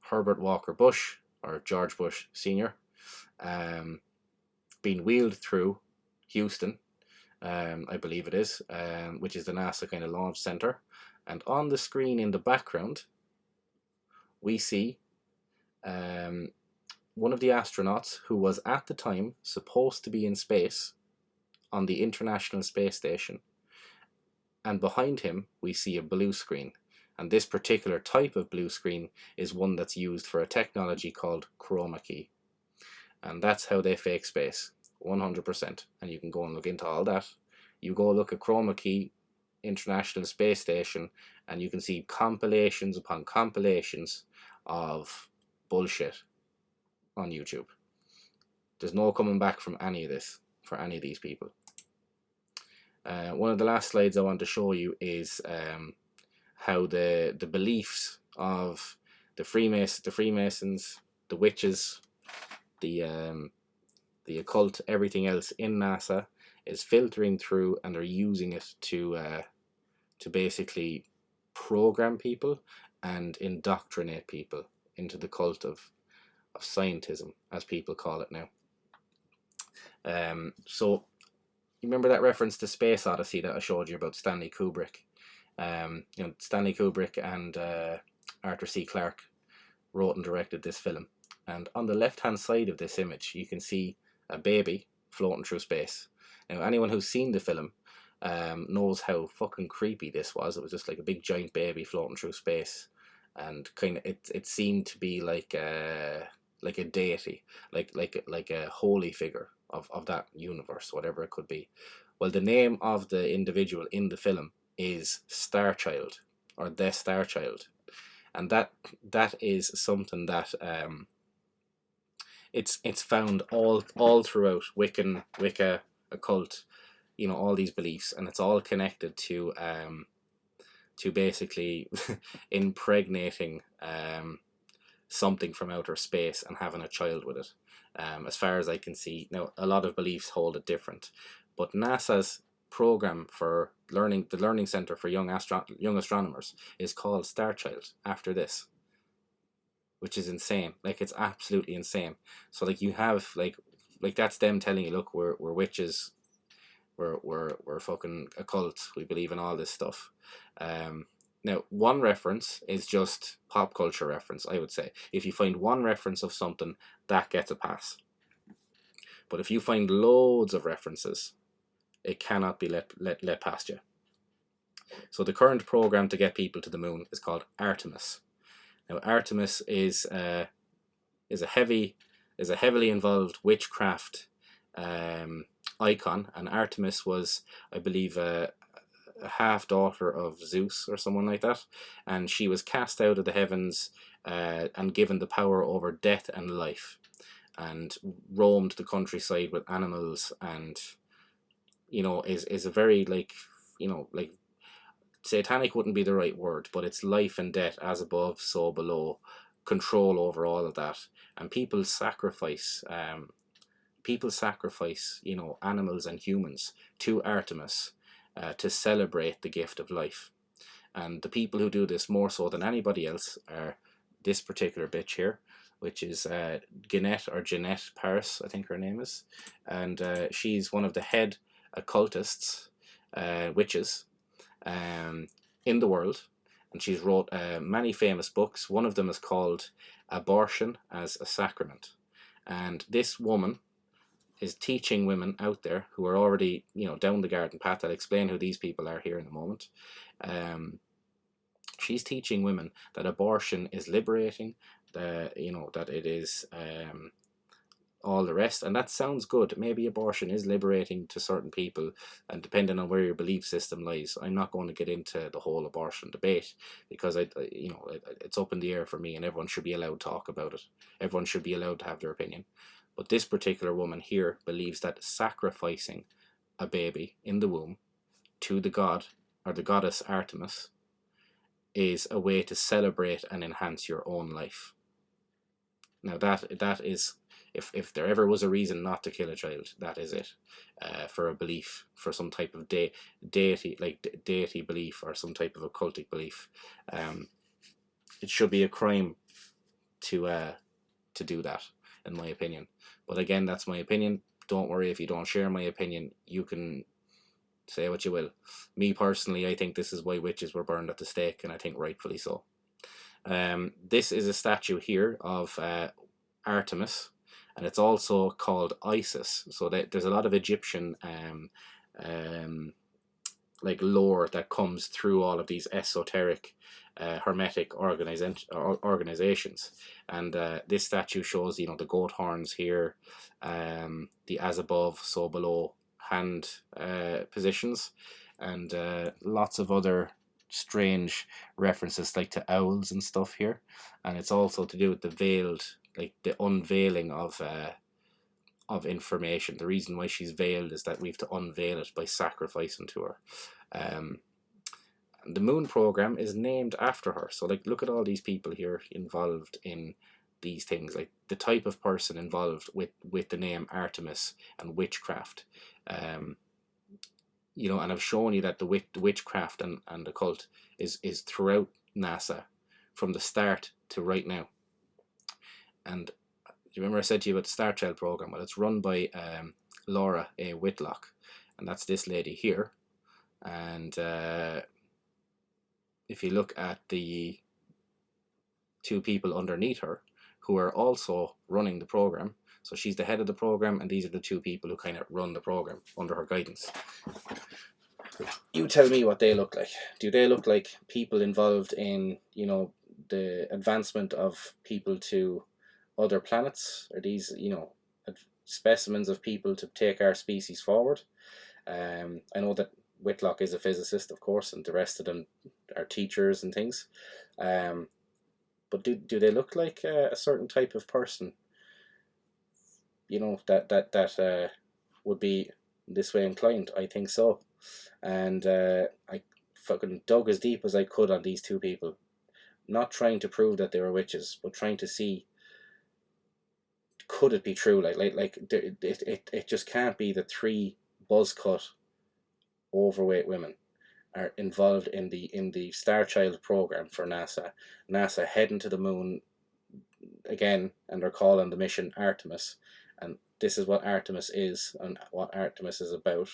Herbert Walker Bush, or George Bush Sr., being wheeled through Houston, I believe it is, which is the NASA kind of launch center. And on the screen in the background, we see one of the astronauts who was at the time supposed to be in space on the International Space Station. And behind him, we see a blue screen. And this particular type of blue screen is one that's used for a technology called chroma key. And that's how they fake space, 100%. And you can go and look into all that. You go look at chroma key, International Space Station, and you can see compilations upon compilations of bullshit on YouTube. There's no coming back from any of this for any of these people. One of the last slides I want to show you is how the beliefs of the Freemasons, the witches, the occult, everything else in NASA is filtering through, and they're using it to basically program people and indoctrinate people into the cult of scientism, as people call it now. So you remember that reference to Space Odyssey that I showed you about Stanley Kubrick? Stanley Kubrick and Arthur C. Clarke wrote and directed this film. And on the left-hand side of this image, you can see a baby floating through space. Now, anyone who's seen the film knows how fucking creepy this was. It was just like a big giant baby floating through space, and kind of it seemed to be like a deity, like a holy figure of that universe, whatever it could be. Well, the name of the individual in the film is Starchild, or the Starchild, and that is something that it's found all throughout Wicca, occult, all these beliefs, and it's all connected to basically impregnating something from outer space and having a child with it. As far as I can see, now a lot of beliefs hold it different, but NASA's program for learning, the Learning Center for Young Astronomers, is called Starchild after this, which is insane. Like, it's absolutely insane. So like you have like that's them telling you, look, we're witches, we're fucking occult, we believe in all this stuff. Now, one reference is just pop culture reference, I would say. If you find one reference of something, that gets a pass. But if you find loads of references, it cannot be let past you. So the current program to get people to the moon is called Artemis. Now, Artemis is a heavily involved witchcraft icon, and Artemis was, I believe, a half daughter of Zeus or someone like that, and she was cast out of the heavens and given the power over death and life, and roamed the countryside with animals, and is a very like satanic wouldn't be the right word, but it's life and death, as above so below, control over all of that, and people sacrifice animals and humans to Artemis to celebrate the gift of life. And the people who do this more so than anybody else are this particular bitch here, which is Jeanette Paris, I think her name is, and she's one of the head occultists, witches, in the world, and she's wrote many famous books. One of them is called Abortion as a Sacrament, and this woman is teaching women out there who are already, down the garden path. I'll explain who these people are here in a moment. She's teaching women that abortion is liberating, that it is all the rest, and that sounds good. Maybe abortion is liberating to certain people, and depending on where your belief system lies. I'm not going to get into the whole abortion debate, because it's up in the air for me, and everyone should be allowed to talk about it. Everyone should be allowed to have their opinion. But this particular woman here believes that sacrificing a baby in the womb to the god or the goddess Artemis is a way to celebrate and enhance your own life. Now that is, if there ever was a reason not to kill a child, that is it. For a belief, for some type of deity, like deity belief, or some type of occultic belief, it should be a crime to do that, in my opinion. But again, that's my opinion. Don't worry if you don't share my opinion. You can say what you will. Me personally, I think this is why witches were burned at the stake, and I think rightfully so. This is a statue here of Artemis, and it's also called Isis. So there's a lot of Egyptian like lore that comes through all of these esoteric hermetic organizations, and this statue shows the goat horns here, the as above so below hand positions, and lots of other strange references like to owls and stuff here. And it's also to do with the veiled, like the unveiling of information. The reason why she's veiled is that we have to unveil it by sacrificing to her. The moon program is named after her. So like, look at all these people here involved in these things, like the type of person involved with the name Artemis and witchcraft. And I've shown you that the witchcraft and the cult is throughout NASA from the start to right now. And do you remember I said to you about the Star Child program? Well, it's run by Laura A. Whitlock, and that's this lady here. And if you look at the two people underneath her who are also running the program, So she's the head of the program, and these are the two people who kind of run the program under her guidance. You tell me what they look like. Do they look like people involved in, you know, the advancement of people to other planets? Are these, you know, specimens of people to take our species forward? I know that Whitlock is a physicist, of course, and the rest of them are teachers and things. But do they look like a certain type of person? You know, that would be this way inclined. I think so. And I fucking dug as deep as I could on these two people, not trying to prove that they were witches, but trying to see, could it be true? It just can't be that three buzz cut, overweight women are involved in the Star Child program for NASA. NASA heading to the moon again, and they're calling the mission Artemis. And this is what Artemis is, and what Artemis is about.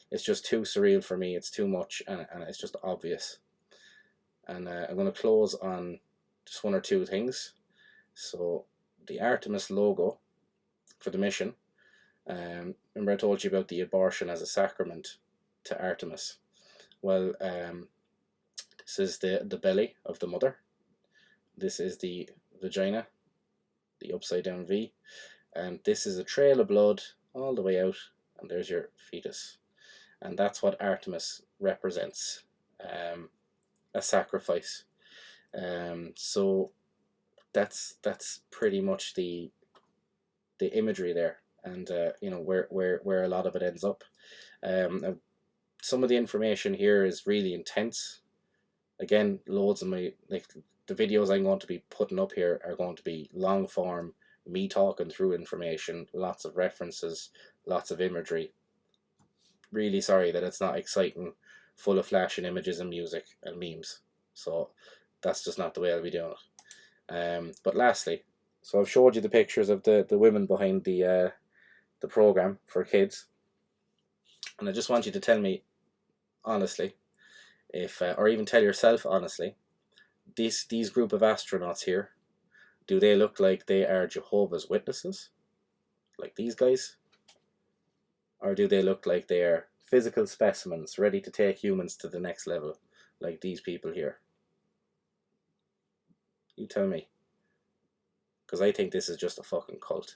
It's just too surreal for me. It's too much, and it's just obvious. And I'm going to close on just one or two things. So the Artemis logo for the mission. Remember I told you about the abortion as a sacrament to Artemis. Well, this is the belly of the mother. This is the vagina, the upside down V. And this is a trail of blood all the way out, and there's your fetus. And that's what Artemis represents, a sacrifice. So that's pretty much the imagery there, and you know, where a lot of it ends up. Some of the information here is really intense. Again, loads of my, like, the videos I'm going to be putting up here are going to be long form, me talking through information, lots of references, lots of imagery. Really sorry that it's not exciting, full of flashing images and music and memes. So that's just not the way I'll be doing it. But lastly, so I've showed you the pictures of the women behind the program for kids, and I just want you to tell me honestly, if or even tell yourself honestly, these group of astronauts here, do they look like they are Jehovah's Witnesses, like these guys? Or do they look like they are physical specimens ready to take humans to the next level, like these people here? You tell me. Because I think this is just a fucking cult.